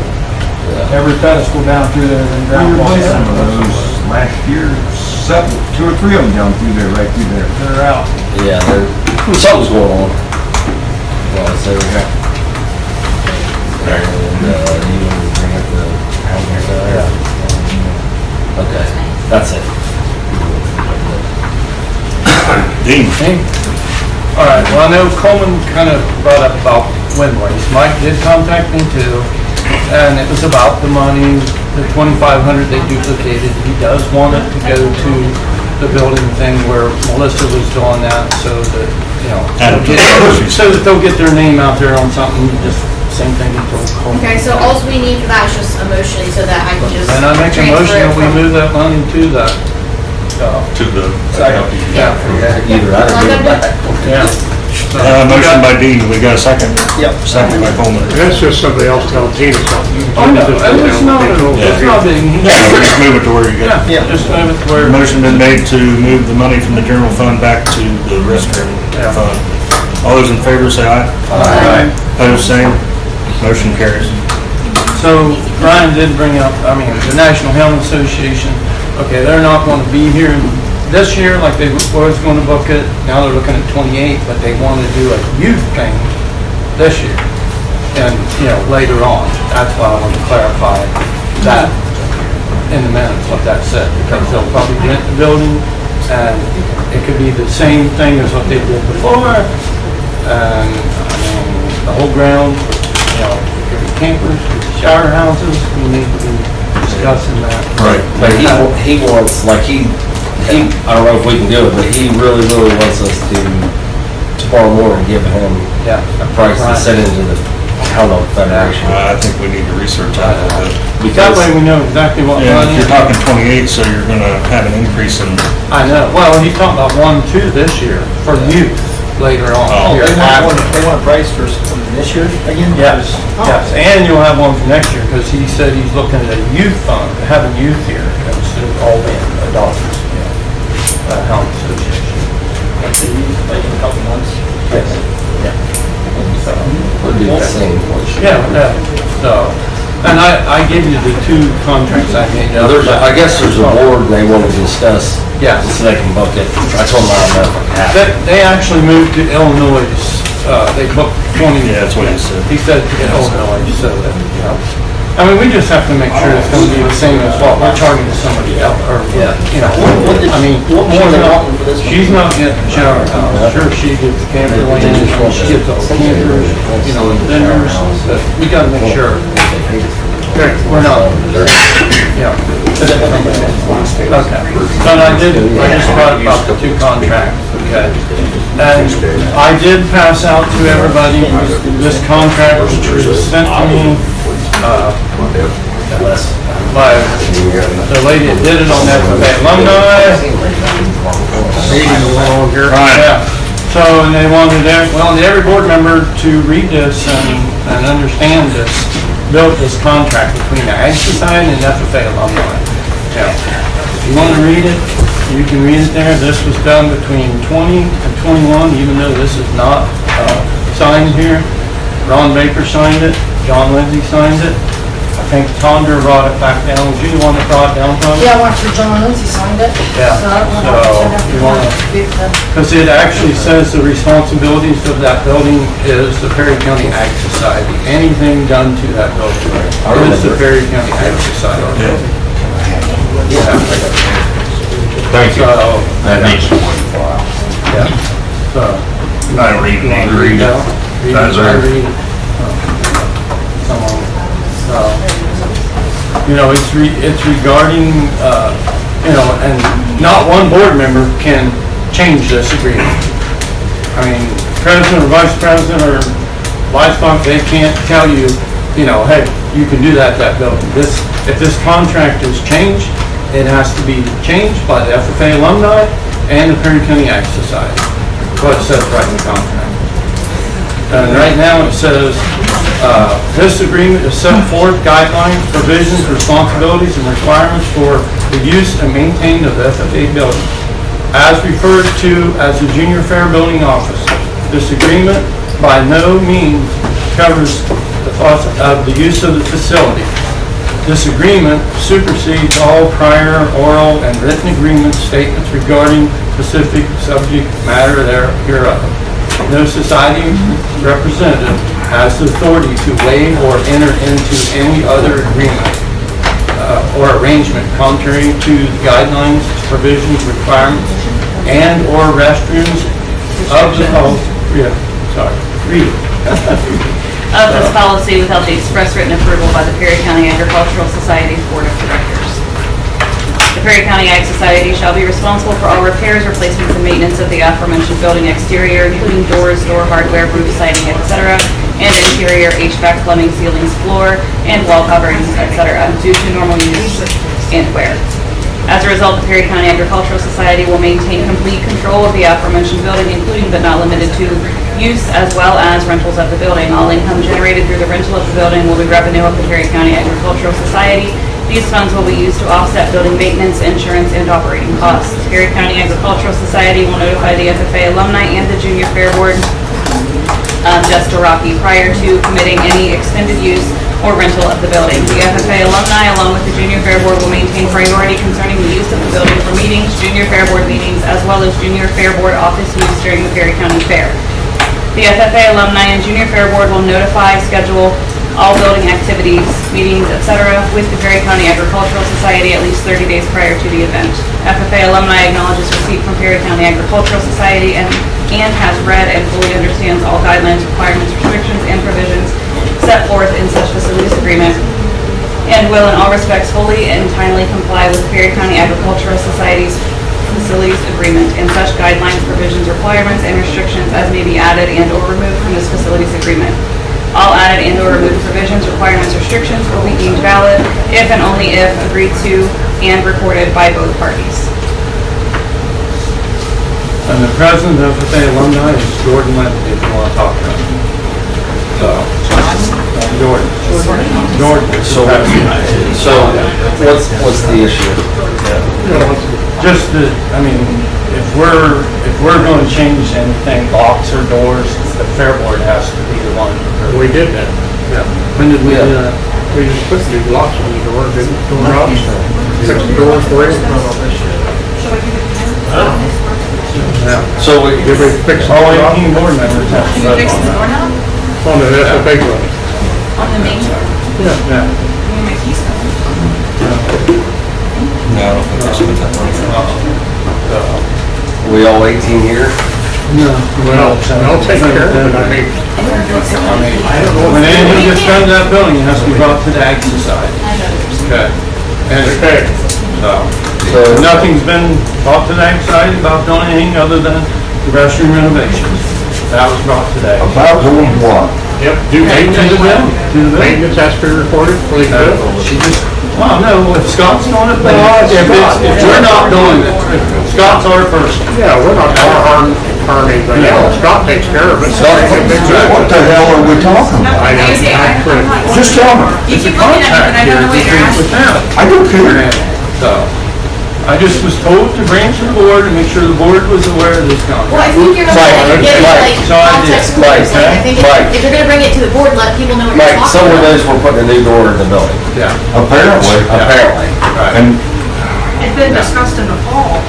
Every pedestal down through there is in We ground replaced some of water. those last year, 2 or 3 of them down through there, right through there. They're out. Yeah, something's going on. Well, so, and, you bring up the, okay, that's it. Dean. All right, well, I know Coleman kind of brought up about wind waste. Mike did contact me too. and it was about the money, the 2,500 they duplicated. He does want it to go to the building thing where Melissa was doing that, so that, you know, so that they'll get their name out there on something, just same thing he told Cole. Okay, so all we need for that is just a motion so that I can just And I make a transfer motion it that we from- move that money to that. To the. Yeah. Either that or give it back. Yeah. Motion by Dean, we got a second? Yep. Second by Coleman. That's just somebody else telling Tina something. Oh, no, it's not big. Yeah, we'll just move it to where you get. Yeah, just move it to where. Motion been made to move the money from the general fund back to the restroom fund. All those in favor say aye. Aye. Opposed, same. Motion carries. So Ryan did bring up, I mean, the National Helmet Association, okay, they're not going to be here this year like they was going to book it. Now they're looking at 28, but they want to do a youth thing this year and, you know, later on. That's why I want to clarify that in the minutes, what that said, because they'll probably rent the building and it could be the same thing as what they did before. And, I mean, the whole ground, you know, it could be campers, it could be shower houses. We need to be discussing that. Right. But he wants, like, I don't know if we can do it, but he really wants us to tomorrow morning give him a price to send into the Helmet Federation. I think we need to research that a little bit. That way we know exactly what Yeah, money. you're talking 28, so you're gonna have an increase in. I know, well, he's talking about 1-2 this year for youth later on. Oh. Here after. They want a price for this year again? Yes, yes, and you'll have one for next year, because he said he's looking at a youth fund, having youth here instead of all being adults. Helmet Association. Like in a couple months. Yes. Yeah. Would be the same. Yeah, so, and I gave you the 2 contracts I made. Now, I guess there's a board they want to discuss. Yeah. So they can book it. I told them I don't know if I can have it. They actually moved to Illinois, they booked 20. Yeah, that's what he said. He said to Illinois, so that, you know, I mean, we just have to make sure it's gonna be the same as what we're charging to somebody else, or, you know, I mean, What more they want for this one? she's not getting the shower house. Sure, she gets the camper land, she gets all the campers, you know, and vendors, but we gotta make sure. We're not, yeah. Okay, but I just brought about the 2 contracts, okay? And I did pass out to everybody this contract, which was sent to me, by the lady that did it on that alumni. Yeah. So, and they wanted, every board member to read this and understand this, built this contract between the Ag Society and FFA alumni. Yeah. If you want to read it, you can read it there. This was done between 20 and 21, even though this is not signed here. Ron Baker signed it, John Lindsay signed it. I think Tondra brought it back down. Was you the one that brought it down, Tondra? Yeah, I went through John Lindsay signed it. Yeah. So I don't know So, if you wanna- Because it actually says the responsibilities of that building is the Perry County Ag Society. Anything done to that building is the Perry County Ag Society. Yeah. Thank you. So, That needs to work. yeah. So. I don't even need to read it. That's I there. read it. Come on. So, you know, it's regarding, you know, and not one board member can change this agreement. I mean, president or vice president or livestock, they can't tell you, you know, hey, you can do that building. If this contract is changed, it has to be changed by the FFA alumni and the Perry County Ag Society. What it says right in the contract. And right now it says, this agreement is set forth guidelines, provisions, responsibilities, and requirements for the use and maintaining of the FFA building. As referred to as the Junior Fair Building Office, this agreement by no means covers the cost of the use of the facility. This agreement supersedes all prior oral and written agreements, statements regarding specific subject matter hereof. No society representative has the authority to waive or enter into any other agreement or arrangement contrary to the guidelines, provisions, requirements, and/or restrooms of the of this policy without the express written approval by the Perry County Agricultural Society's Board of Directors. The Perry County Ag Society shall be responsible for all repairs, replacements, and maintenance of the aforementioned building exterior, including doors, door hardware, roof siding, etc., and interior HVAC, plumbing, ceilings, floor, and wall coverings, etc., due to normal use and wear. As a result, the Perry County Agricultural Society will maintain complete control of the aforementioned building, including but not limited to use as well as rentals of the building. All income generated through the rental of the building will be revenue of the Perry County Agricultural Society. These funds will be used to offset building maintenance, insurance, and operating costs. Perry County Agricultural Society will notify the FFA alumni and the Junior Fair Board, just to Rocky, prior to committing any extended use or rental of the building. The FFA alumni, along with the Junior Fair Board, will maintain priority concerning the use of the building for meetings, Junior Fair Board meetings, as well as Junior Fair Board office use during the Perry County Fair. The FFA alumni and Junior Fair Board will notify, schedule all building activities, meetings, etc. with the Perry County Agricultural Society at least 30 days prior to the event. FFA alumni acknowledges receipt from Perry County Agricultural Society and has read and fully understands all guidelines, requirements, restrictions, and provisions set forth in such facilities agreement, and will in all respects fully and timely comply with Perry County Agricultural Society's facilities agreement and such guidelines, provisions, requirements, and restrictions as may be added and or removed from this facilities agreement. All added and or removed provisions, requirements, restrictions will be deemed valid if and only if agreed to and recorded by both parties. And the president of the alumni is Jordan Linton, if you want to talk to him. So, Jordan. So what's the issue? Just the, I mean, if we're going to change anything, locks or doors, the fair board has to be the one. We did that. Yeah. When did we do that? We just put the locks on the door, didn't we? Fix the doors for you. Yeah. So we fix all 18 board members have to vote on that. On the SFA one. On the main door? Yeah. My keys No, I don't think that's what that money. We all 18 here? No. Well, I'll take care of it. I mean, when anything gets done to that building, it has to be brought to the Ag Society. Okay. And so nothing's been brought to the Ag Society about doing anything other than the restroom renovations. That was brought today. About doing what? Yep, do maintenance, maintenance has to be reported, please do. She just, well, no, if Scott's doing it, but if we're not doing it, if Scott's our person. Yeah, we're not gonna harm anything else. Scott takes care of it. What the hell are we talking about? Just tell me. You keep looking at me, but I don't know what you're asking. I don't care. So, I just was told to bring it to the board and make sure the board was aware of this Well, contract. I think you're gonna get context clues, like, I think if you're gonna bring it to the board, let people know what you're Like, talking someone about. knows we're putting a new door in the building. Yeah. Apparently. And It's been discussed in the fall.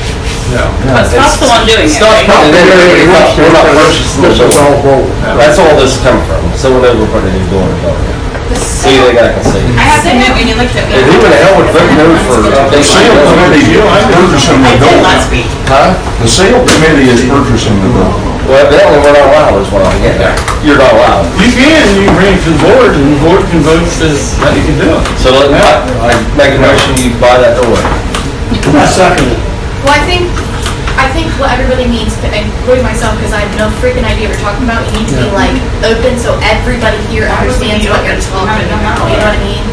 Yeah. But Scott's the one doing it, Scott's right? putting it in, we're not purchasing the This is all building. gold. That's all this come from. Someone knows we're putting a new door in the building. See, they got to see. I have to admit, when you looked at me. And who in the hell would vote no for? the sale committee is purchasing the I did building. last week. Huh? The sale committee is purchasing the building. Well, evidently we're not allowed is what I'm getting at. You're not allowed. You can bring it to the board and the board can vote that you can do it. So I make a motion, you buy that door. Well, I think what everybody needs, including myself, because I have no freaking idea what you're talking about, you need to be like open so everybody here understands what you're talking about, you know what I mean?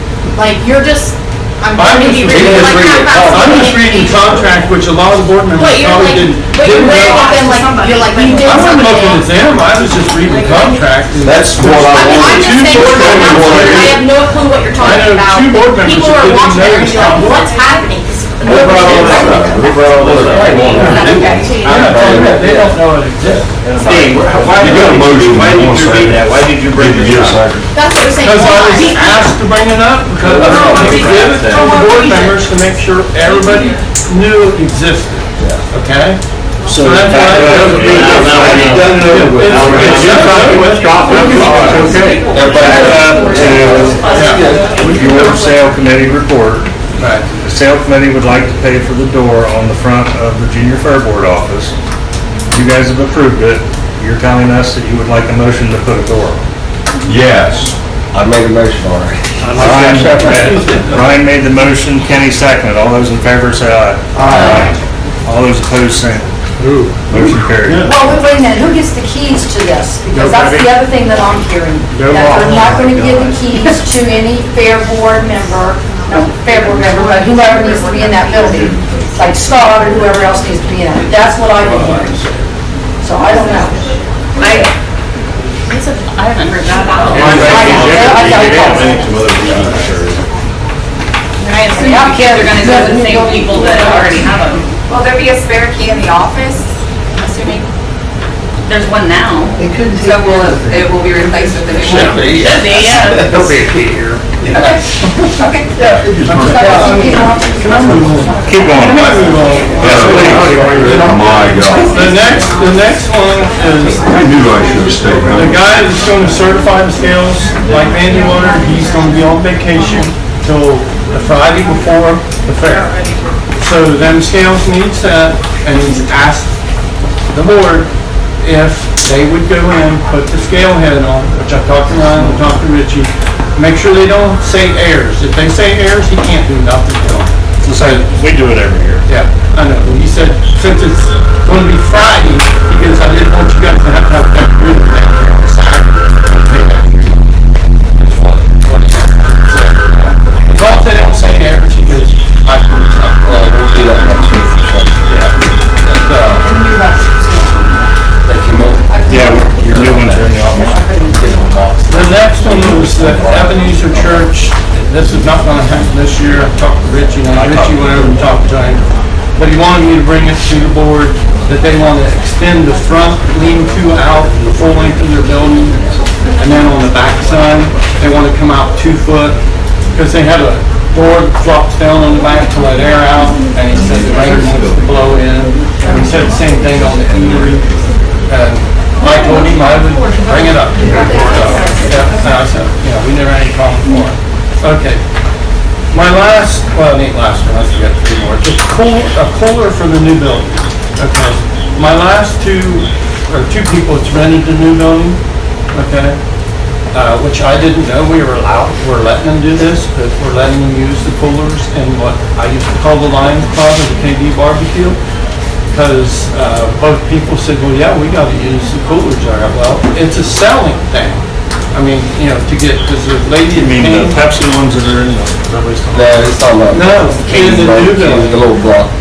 Like, you're just, I'm I'm maybe just reading like half-assed I'm just reading the information. contract, which a lot of the board members But you're probably like, didn't. but you're reading it, then like, you're like, you did I wasn't something looking at else. them, I was just reading the contract. That's what I mean, I'm just saying, board I'm members not- wanted I it. have no clue what you're I talking know about. two board members People that are didn't watching know it and be like, something. what's happening? 'Cause Who brought all this up? Who brought all this up? They don't know it exists. You got a motion. Why did you read that? Why did you bring it up? That's what I'm saying. Because I was Why? asked to bring it up, because I want to give it to the board members to make sure everybody knew it existed, okay? So that's why. Your sale committee report. Right. The sale committee would like to pay for the door on the front of the Junior Fair Board office. You guys have approved it. You're telling us that you would like a motion to put a door. Yes. I made a motion already. Ryan made the motion, Kenny seconded. All those in favor say aye. Aye. All those opposed, same. Motion carried. Well, wait a minute, who gets the keys to this? Because that's the other thing that I'm hearing. That they're not gonna give the keys to any fair board member, but whoever needs to be in that building, like Scott or whoever else needs to be in it. That's what I've been hearing. So I don't know. I haven't heard that at all. And I assume the kids are gonna go to the same people that already have them. Will there be a spare key in the office, I'm assuming? There's one now. So it will be replaced with the new one? Should be, yeah. There'll be a key here. Okay. Keep going. My God. The next one is I knew I should have stayed the home. guy that's going to certify the scales, like Andy Water, he's going to be on vacation till the Friday before the fair. So them scales need set, and he's asked the board if they would go in, put the scale head on, which I talked to Ryan, I talked to Richie, make sure they don't say errors. If they say errors, he can't do nothing to them. So we do it every year. Yeah, I know. He said, since it's going to be Friday, because I didn't want you guys to have that group down here on Saturday. That's what he said. As long as they don't say errors, he goes, I can do something. Well, we'll do that next week. Yeah, your new ones are in the office. The next one was the Ebenezer Church. This is not gonna happen this year. I talked to Richie, and Richie went over and talked to him. But he wanted me to bring it to the board that they want to extend the front lean-to out the full length of their building. And then on the back side, they want to come out 2 foot, because they have a door that flops down on the back to let air out. And he said the rain wants to blow in. And he said the same thing on the eatery. And I told him I would bring it up. So, yeah, and I said, we never had any problem before. Okay. My last, well, it ain't last one, I forgot 3 more. Just a cooler for the new building. Okay. My last two people that's rented the new building, okay, which I didn't know we're letting them do this, but we're letting them use the coolers in what I used to call the Lions Club or the KD barbecue. Because both people said, well, yeah, we got to use the coolers there. Well, it's a selling thing. I mean, to get, because the lady... You mean the Pepsi ones that are in the... No, in the new building. The little block.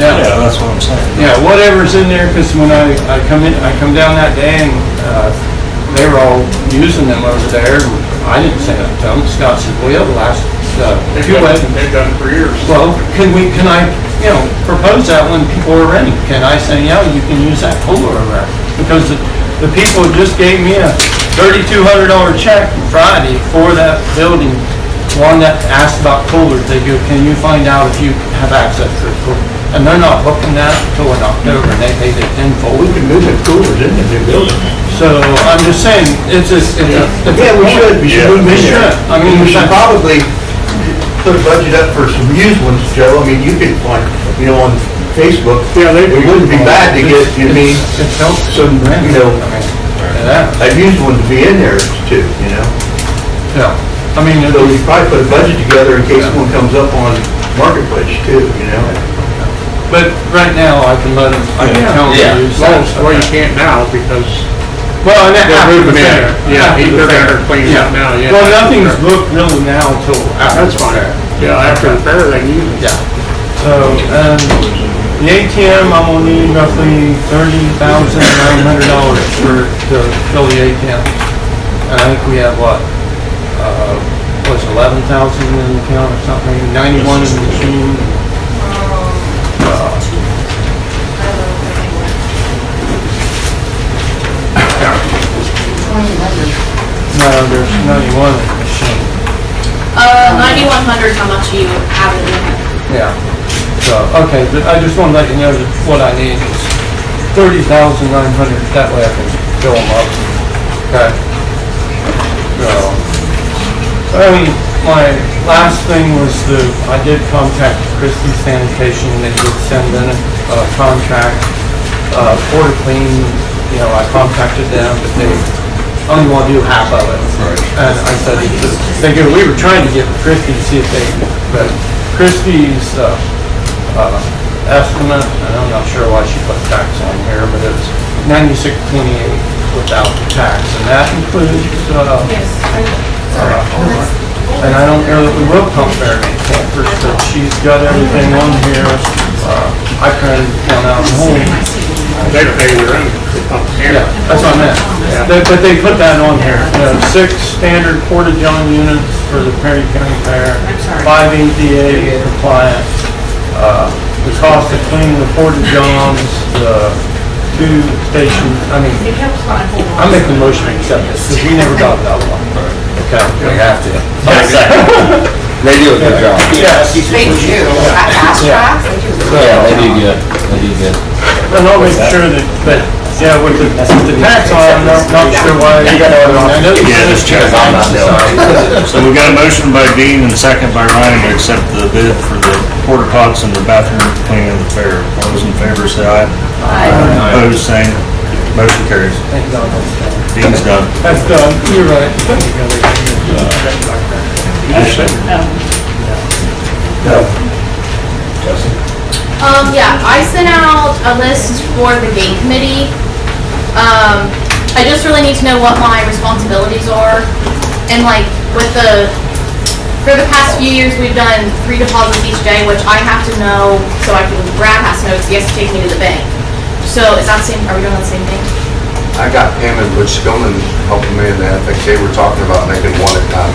Yeah, that's what I'm saying. Yeah, whatever's in there, because when I come down that day, and they were all using them over there, and I didn't say nothing to them. Scott said, well, yeah, the last two weddings... They've done it for years. Well, can I propose that when people are renting? Can I say, yeah, you can use that cooler over there? Because the people just gave me a $3,200 check Friday for that building. One that asked about coolers, they go, can you find out if you have access to a cooler? And they're not booking that until in October, and they paid it in full. We can move the coolers in the new building. So I'm just saying, it's a. Yeah, we should move We in should. there. I mean, We should probably put a budget up for some used ones, Joe. I mean, you could find, on Facebook. Yeah, It wouldn't be bad to get, It's helped. some, Yeah. a used one to be in there too, Yeah. I mean, So we probably put a budget together in case one comes up on Marketplace too, but right now, I can let them, I can tell them to use that. Well, you can't now because Well, and that they're after the moving in. fair. Yeah, After the they're fair. there cleaning up now, yeah. Well, nothing's booked really now until after the fair. Yeah, after the fair, they use it. Yeah. So, the ATM, I'm gonna need roughly $30,900 to fill the ATM. And I think we have what? Was 11,000 in the account or something, 91 in the machine. No, there's 91 in the machine. 9,100, how much you have in there? Yeah. So, okay, but I just want to let you know that what I need is 30,900, that way I can fill them up. Okay? So, my last thing was I did contact Christie Sanitation, they did send in a contract, Porter Clean, I contacted them, but they only want to do half of it. And I said, we were trying to get Christie to see if they, but Christie's, estimate, and I'm not sure why she put tax on here, but it's $96.28 without the tax, and that includes, and I don't know that we will pump very many campers, but she's got everything on here. I printed one out at home. They pay their own. Yeah, that's what I meant. But they put that on here. 6 standard porta-john units for the Perry County Fair, 5 EPA compliant. The cost to clean the porta-johns, the 2 stations, I'm making a motion to accept this, because we never got that one. Okay. We have to. They do a good job. Yes. They do. At Fast Track, they do. Yeah, they do good. They do good. And I'll make sure that, yeah, with the tax on, I'm not sure why. Yeah, just check. So we got a motion by Dean and a second by Ryan to accept the bid for the porta pots and the bathroom cleaning of the fair. All those in favor say aye. Aye. Opposed, same. Motion carries. Dean's done. That's done, you're right. Ashley? No. Yeah, I sent out a list for the game committee. I just really need to know what my responsibilities are. And like, for the past few years, we've done 3 deposits each day, which I have to know, so Brad has to know, because he has to take me to the bank. So is that are we doing the same thing? I got Pam and Butch going and helping me in that. I think they were talking about making one at a time.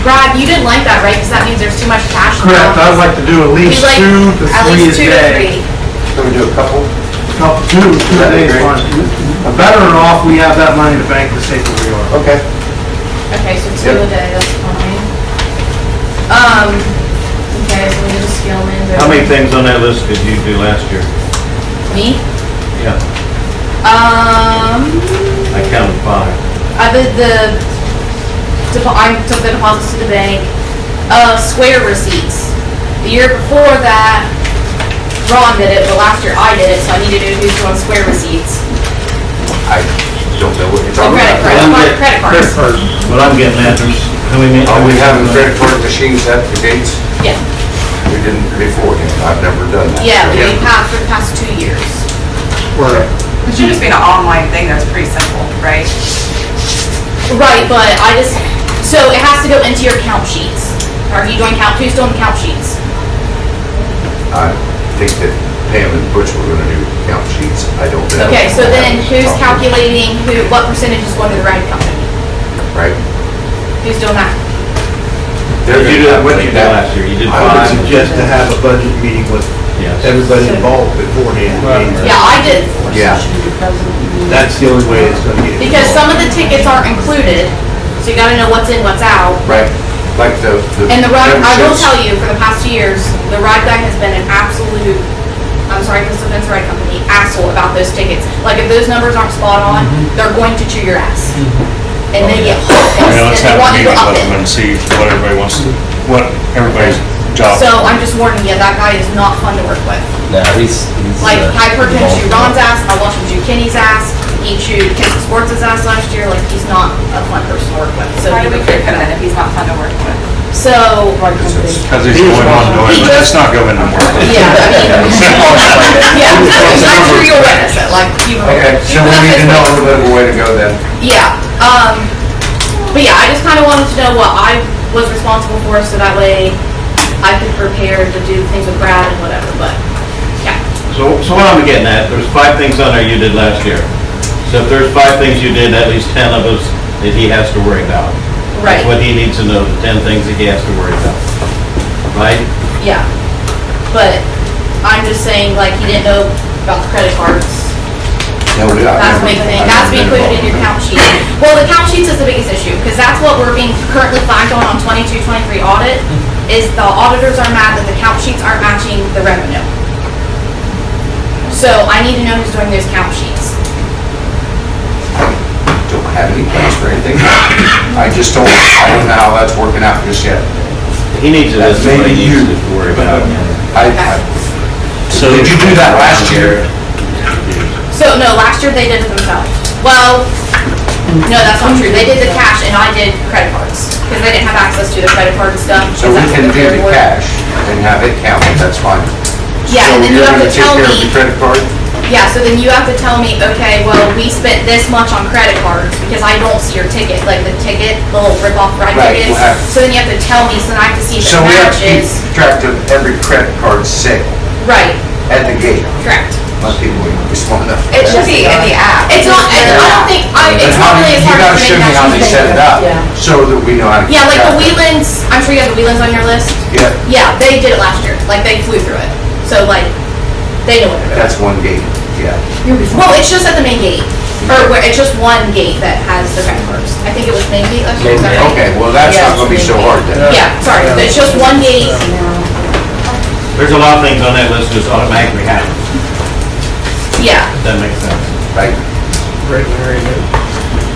Brad, you didn't like that, right? Because that means there's too much cash. Correct, I'd like to do at least 2 to 3 a day. Can we do a couple? Two days, fine. Better off, we have that money in the bank, the safer we are. Okay. Okay, so 2 a day, that's fine. Okay, so we need to scale in. How many things on that list did you do last year? Me? Yeah. I counted 5. I took the deposits to the bank. Square receipts. The year before that, Ron did it, but last year I did it, so I need to know who's doing square receipts. I don't know what you're Oh, talking about. credit cards. What I'm getting at is, how many? Are we having credit card machines at the gates? Yeah. We didn't beforehand. I've never done that. Yeah, we have for the past 2 years. It should just be an online thing that's pretty simple, right? Right, but so it has to go into your count sheets. Are you doing who's doing the count sheets? I think that Pam and Butch were gonna do count sheets. I don't know. Okay, so then who's calculating what percentage is going to the ride company? Right? Who's doing that? They're You gonna did, what have you to did make last year, you did I would 5. suggest to have a budget meeting with everybody involved beforehand. Yeah, I did. Yeah. That's the only way it's gonna get. Because some of the tickets aren't included, so you gotta know what's in, what's out. Right. Like the. And the ride, I will memberships. tell you, for the past 2 years, the ride guy has been an absolute, I'm sorry, this offense ride company, asshole about those tickets. Like, if those numbers aren't spot on, they're going to chew your ass. And they get Yeah, let's and they have a want you meeting to up with them it. and see what everybody wants to, what everybody's job. So I'm just warning you, that guy is not fun to work with. No, he's Like, I've heard him chew Ron's ass, I watched him chew Kenny's ass, he chewed Kenny Sports' ass last year, like, he's not a fun person to work with. So Why be do we very pick him careful. then if he's not fun to work with? So, Because he's going on doing, let's not go into more. yeah, I mean, yeah, I'm sure you'll witness it, like, you. Okay, so we need to know a little bit of a way to go then. Yeah, but yeah, I just kind of wanted to know what I was responsible for, so that way I could prepare to do things with Brad and whatever, but, yeah. So what I'm getting at, there's 5 things on there you did last year. So if there's 5 things you did, at least 10 of us that he has to worry about. Right. That's what he needs to know, the 10 things that he has to worry about. Right? Yeah, but I'm just saying, like, he didn't know about the credit cards. No, we got. That's a big thing, that's be included in your count sheet. Well, the count sheets is the biggest issue, because that's what we're being currently flagged on 22, 23 audit, is the auditors are mad that the count sheets aren't matching the revenue. So I need to know who's doing those count sheets. Don't have any plans for anything. I don't know how that's working out just yet. He needs to, that's what he needs to worry about. So did you do that last year? So, no, last year they did it themselves. Well, No, that's not true. They did the cash and I did credit cards, because they didn't have access to the credit card and stuff. So we That's what can do fair the board- cash and have it counted, that's fine. Yeah, and then you have to tell So you're gonna take care of me, the credit card? yeah, so then you have to tell me, okay, well, we spent this much on credit cards, because I don't see your ticket, like the ticket, the little rip-off ride Right, tickets. we'll have- So then you have to tell me, so then I have to see if So it we have to keep matches. track of every credit card sale Right, at the gate. correct. Most people would be smart enough. It should be in the app. It's not, I don't think, it's But how not do really as you hard gotta as show me how they set it up, so that we know how to. Yeah, keep like the track of it. Wheelands, I'm sure you have the Wheelands on your list. Yeah, Yeah, they did it last year, like they flew through it. So like, they know what they're doing. that's one gate, yeah. Well, it's just at the main gate, or where, it's just one gate that has the credit cards. I think it was main gate last year, is that right? Okay, well, that's Yeah, not gonna be so hard then. Yeah, sorry, it's just one gate. There's a lot of things on that list just automatically happen. Yeah, If that makes sense. Right.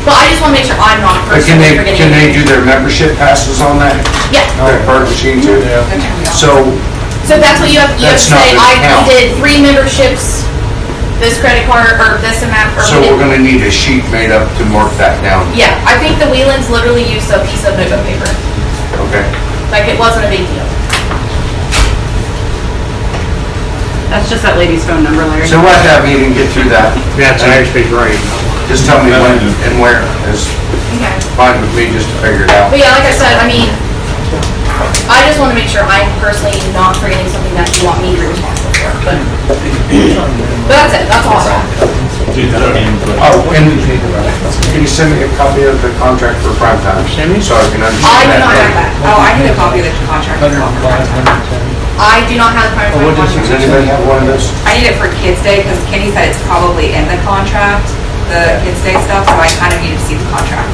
but I just wanna make sure I'm not But can personally they, forgetting. can they do their membership passes on that? Yeah, Credit card machine too? So, so that's what you have to That's not say, gonna we count. did 3 memberships, this credit card, or this amount, or so we we're did. gonna need a sheet made up to mark that down, Yeah, I think the Wheelands literally used a piece of notebook paper, okay? like it wasn't a big deal. That's just that lady's phone number, Larry. So we'll have to have a meeting, get through that. That's actually great. Just tell me when and where is Okay. fine with me, just to figure it out. But yeah, like I said, I mean, I just wanna make sure I'm personally not forgetting something that you want me to be responsible for, but that's it, that's all I have. Oh, and can you send me a copy of the contract for prime time? Send me? So I can I understand do that. not have that. Oh, I need a copy of the contract. I do not have the private Does contract. anybody have one of those? I need it for Kids Day, because Kenny said it's probably in the contract, the Kids Day stuff, so I kind of need to see the contract.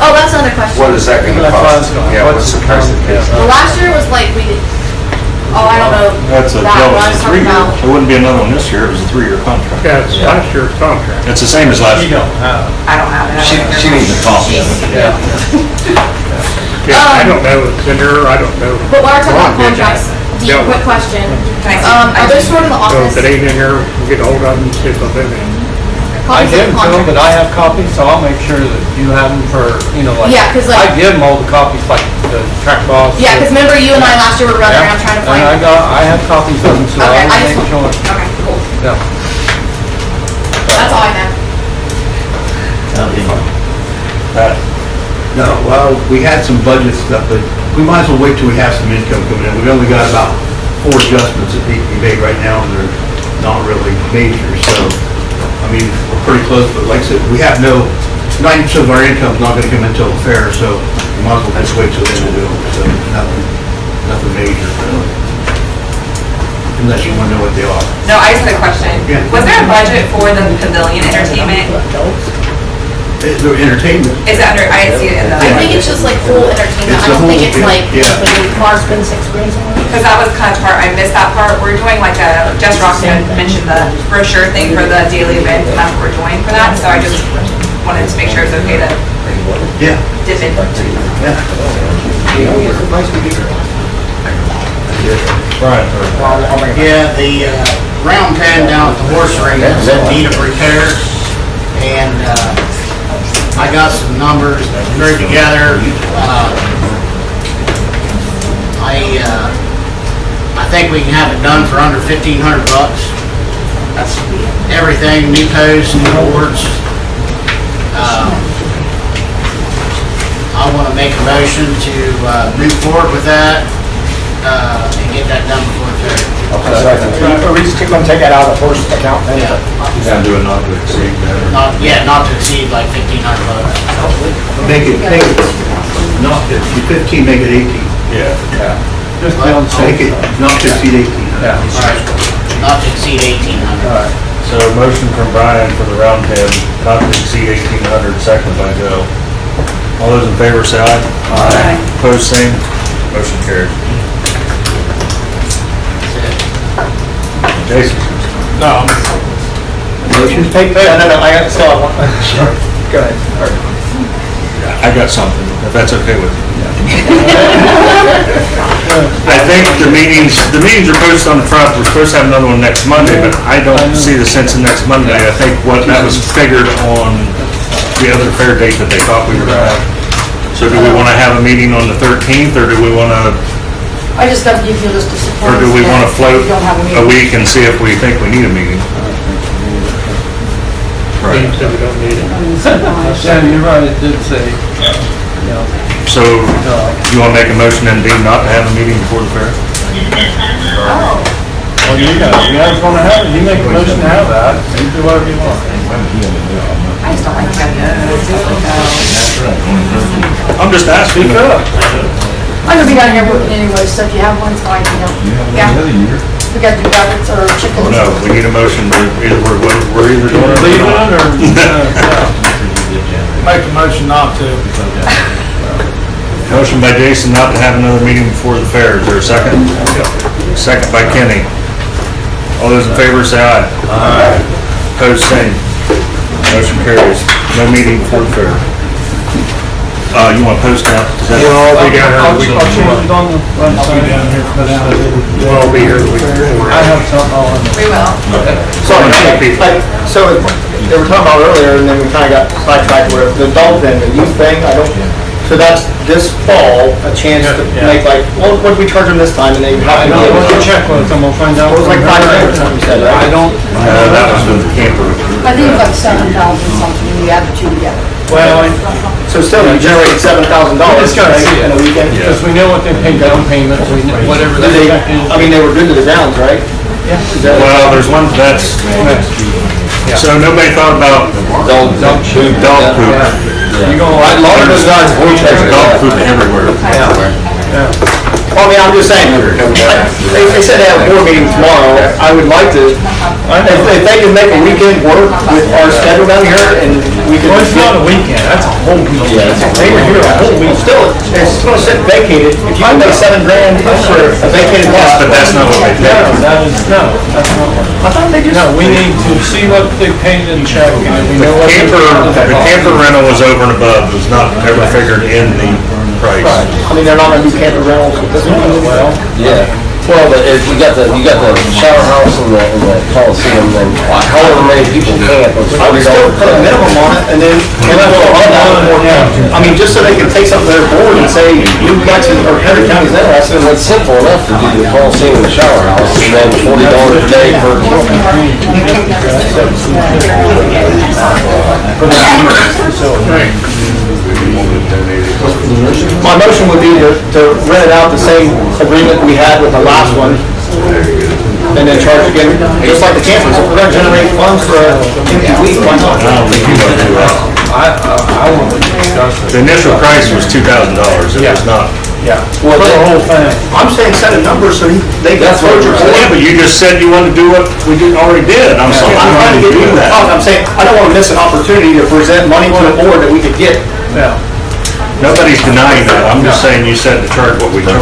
Oh, that's another question. What is that gonna That's what I was cost? going- Yeah, what's the price of kids? The last year was like, we did, oh, I don't know. That's a, that that one I was a talking 3-year. about. It wouldn't be another one this year, it was a 3-year contract. Yeah, it's last year's contract. It's the same as last You year. don't have. I don't have it. She needs a copy of it. Yeah. Yeah, I don't know, it's in there, I don't know. But while we're talking about Ron did that. contracts, Yeah. quick question. Can I see? Are those stored in the So office? if it ain't in there, we'll get hold of them, see if they'll do it. I Copies of give the them to them, but contract? I have copies, so I'll make sure that you have them for, like. Yeah, 'cause, like- I give them all the copies, like the track boss. Yeah, cause remember you and I last year were running around trying to find. And I have copies of them, so Okay, I I will just make sure. Okay, cool. Yeah. That's all I have. That- No, well, we had some budget stuff, but we might as well wait till we have some income coming in. We've only got about 4 adjustments that need to be made right now, and they're not really major, so, I mean, we're pretty close, but like I said, we have 90% of our income's not gonna come in until the fair, so we might as well just wait till then to do it, so nothing major, really. Unless you wanna know what they are. No, I just had a question. Yeah. Was there a budget for the pavilion entertainment? The entertainment. Is it under, I didn't see it in the. I think it's just like whole entertainment, I don't think it's like. Yeah. Car spend 6 grand somewhere. Because that was kind of part, I missed that part. We're doing like a, Jess Roxton mentioned the brochure thing for the daily event, and that's what we're doing for that. So I just wanted to make sure it's okay to Yeah. dip in. Yeah. Brian, Yeah, the round pen down at the horse ring is in need of repair, and I got some numbers put together. I think we can have it done for under $1,500. That's everything, new posts, new boards. I want to make a motion to move forward with that and get that done before the fair. Are we just gonna take that out of the horse account then? you gotta do it not to exceed that. Not to exceed like $1,500. Make it not 15, make it 18. Yeah. Just down Make it not to exceed 18. Right. Not to exceed 1,800. So a motion from Brian for the round pen, not to exceed 1,800, seconded by Joe. All those in favor say aye. Aye. Opposed, same. Motion carries. Jason? No. Motion? No, I got, still have one. Sure. Go ahead. I got something, if that's okay with you. I think the meetings are posted on the front, we're supposed to have another one next Monday, but I don't see the sense of next Monday. I think what that was figured on the other fair date that they thought we were gonna have. So do we wanna have a meeting on the 13th, or do we wanna, I just got to give you a list of or supplies. do we wanna that float you don't have a meeting. week and see if we think we need a meeting? Right. Yeah, you're right, it did say, So, you wanna make a motion and deem not to have a meeting before the fair? well, you guys wanna have it, you make a motion to have that, you do whatever you want. I just don't like to I'm just asking. I'm gonna be down here working anyway, so if you have one, it's fine, you know. Yeah. We got to do rabbits or chickens. Oh, no, we need a motion, we're either doing it Leave or it not. or, make a motion not to. Motion by Jason not to have another meeting before the fair, is there a second? Second by Kenny. All those in favor say aye. Aye. Opposed, same. Motion carries. No meeting before the fair. You want to post that? Is that- I'll be down here the week before. We'll all be here the week before. I have something on. We will. Sorry, so they were talking about earlier, and then we kind of got sidetracked where the adult thing, the youth thing, so that's this fall, a chance to make like, well, what did we charge them this time, and they have to We'll give us check with them, we'll find out. It was like $5 or something, you said, right? I don't. That was with the camper. I think it's like 7,000 something, when you add the two together. Well, So still, you generated $7,000 just gotta see in a weekend? because we know what they pay down payments, we know whatever Did they. they, I mean, they were good to the grounds, right? Yeah. Well, there's one that's, so nobody thought about dog poop. You gonna like. There's dog poop everywhere. Well, I mean, I'm just saying, they said they have a board meeting tomorrow. I would like to, if they can make a weekend work with our schedule down here, and we could. Well, it's not a weekend, that's a whole weekend. They were here a whole week. Still, it's gonna sit vacated. If you can make $7,000 for a vacated lot. But that's not what they No, paid. that's not what. I thought they just. No, we need to see what they paid and check, and if we know what. The camper rental was over and above, was not ever figured in the price. I mean, they're not gonna do camper rentals with this one. Well, Yeah, well, but if you got the shower house and the Coliseum, then however many people camp, it's I would still put a $40. minimum on it, and then, I mean, just so they can take something to their board and say, New Mexico, or Henry County's interested, It's simple enough to do the Coliseum and the shower house, and then $40 a day per my motion would be to rent it out the same agreement we had with the last one, and then charge again, just like the campers. If we're gonna generate funds for a empty week, why not? I don't think you want to do that. I want to discuss it. The initial price was $2,000, it was not. Yeah, for the whole thing. I'm saying set a number so they can. That's what we're saying. Yeah, but you just said you wanted to do what we already did. I'm saying, I'm trying to get you that. I'm saying, I don't wanna miss an opportunity to present money to the board that we could get. Yeah. nobody's denying that. I'm just saying you said to charge what we charge.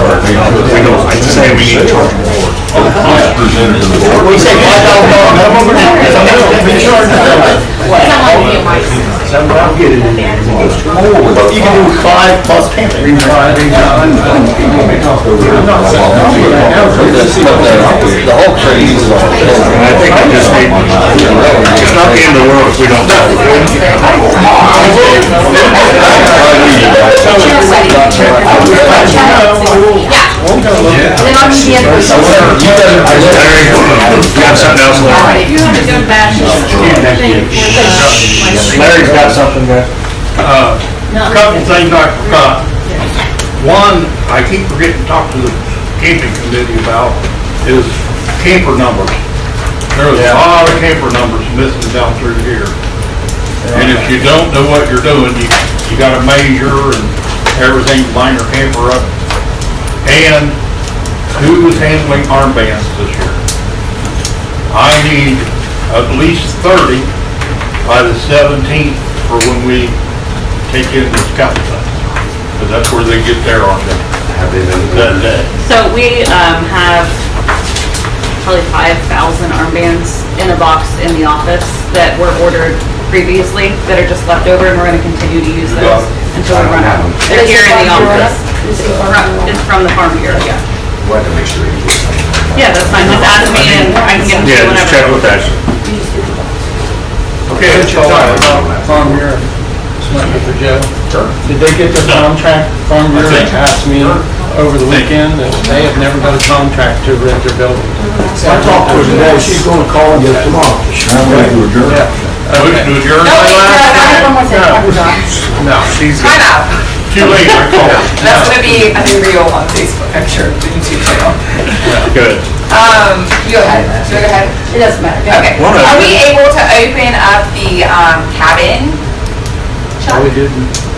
We don't say we need to charge more. We say $5,000 minimum, but you can do 5 plus camping. The whole tree uses all. I think we just need, it's not the end of the world if we don't. You got something else, Larry? Larry's got something, guys. A couple things I forgot. One, I keep forgetting to talk to the camping committee about is camper numbers. There's a lot of camper numbers missing down through here. And if you don't know what you're doing, you gotta measure and everything, line your camper up. And who is handling armbands this year? I need at least 30 by the 17th for when we take in the scout thing. Because that's where they get their armband. Have they been that day? So we have probably 5,000 armbands in a box in the office that were ordered previously that are just left over, and we're going to continue to use those until we run out. They're here in the office. It's from the Farm Bureau, yeah. We'll have to make sure you get something. Yeah, that's fine. Just ask me and I can get them to you Yeah, just check whenever. with that. Okay, let's talk about Farm here. question for Joe. Sure. Did they get their contract from your, asked me over the weekend, that they have never got a contract to rent their building? I talked to her today, she's gonna call you tomorrow. I'm ready to adjourn. Motion to adjourn. I have one more thing, I forgot. No, she's. Time out. Too late, I called. That's gonna be a new reel on Facebook, I'm sure, the YouTube channel. Good. You go ahead, should I go ahead? It doesn't matter. Okay, are we able to open up the, cabin? Oh, we did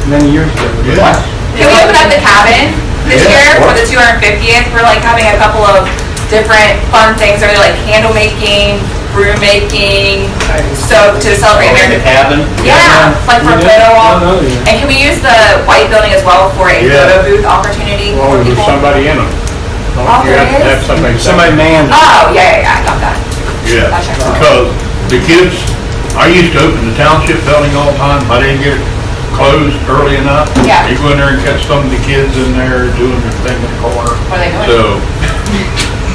many years ago. Yeah. Can we open up the cabin this year for the 250th? We're like having a couple of different fun things, are like candle making, brew making, so to celebrate American. cabin? Yeah, like for a photo op. Oh, yeah. And can we use the white building as well for a photo booth opportunity Well, for there's people? somebody in them. Oh, You have to there have is? somebody. manned. Oh, yeah, I got that. Yeah, Gotcha. because the kids, I used to open the township building all the time, if I didn't get it closed early enough. Yeah. You go in there and catch some of the kids in there doing their thing in the corner. What are they doing? So,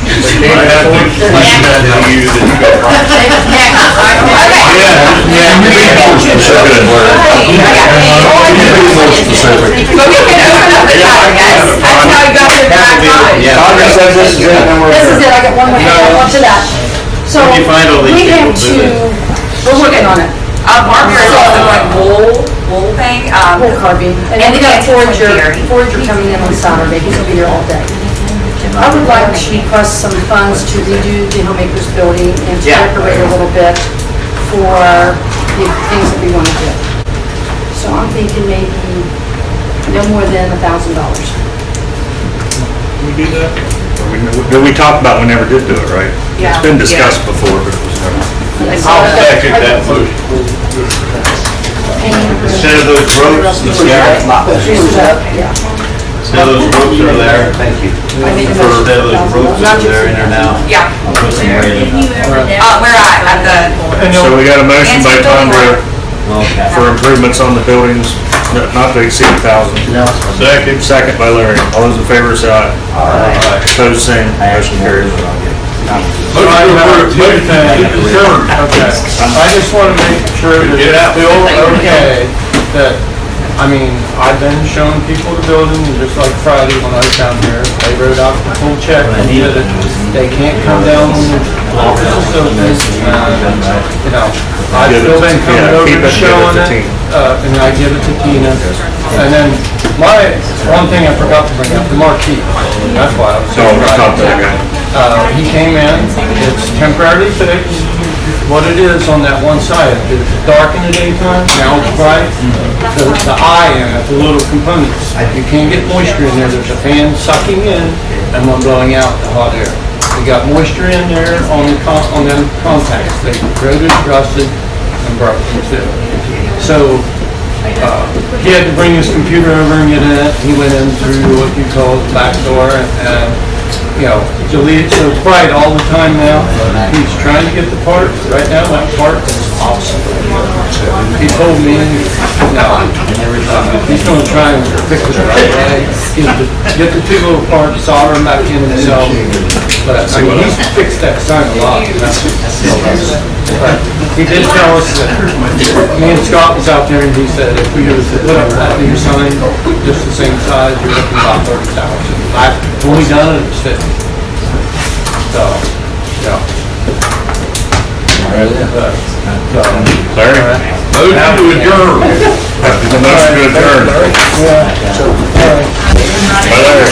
I had to explain that to you that you got right. But we can open up the cabin, yes. That's how you got your back on. This is it, I got one more thing, I want to that. So, Where'd you find all these we have people to, doing we're working on it. Mark is also like wool thing. Wool carving. And then we got a forager coming in on Saturday, he's gonna be here all day. I would like to request some funds to redo the homemaker's building and to decorate a little bit for the things that we want to do. So I'm thinking maybe no more than $1,000. We do that? We talked about, we never did do it, right? Yeah. It's been discussed before, but it was never. I'll second that motion. Instead of those ropes, Yeah. instead of those ropes that are there, thank you. Instead of those ropes that are there in there now. Yeah. I'll put some right in. We're at the. So we got a motion by Tondra Okay. for improvements on the buildings, not to exceed 1,000. Second. Second by Larry. All those in favor say aye. Aye. Opposed, same. Motion carries. Motion to approve, motion to adjourn. Okay, I just want to make sure that Get it's out. still okay, that, I mean, I've been showing people the building, and just like Friday when I was down here, they wrote out the full check and did it. They can't come down when the office is open, you know, I've still been coming over keep and it, give it showing to it, Tina. and I give it to Tina. And then one thing I forgot to bring up, the marquee, that's why I was So saying. we'll talk to that guy. He came in, it's temporarily fixed. What it is on that one side, it's dark in the daytime, now it's bright. The eye in it, the little components, you can't get moisture in there, there's a fan sucking in and one blowing out the hot air. You got moisture in there on them contacts, they corroded, rusted, and broken too. So, he had to bring his computer over and get in it, he went in through what you call the back door and you know, delete, so it's bright all the time now. He's trying to get the part, right now that part is awesome. He told me, no, he's gonna try and fix it right away, get the two little parts, solder them back in himself. But, I mean, he's fixed that sign a lot. But he did tell us that, me and Scott was out there and he said, if we were to put up that new sign, just the same size, you're looking about 30,000. I've only done it, it's 50. So, yeah. Larry? Motion to adjourn. There's a motion to adjourn. By Larry.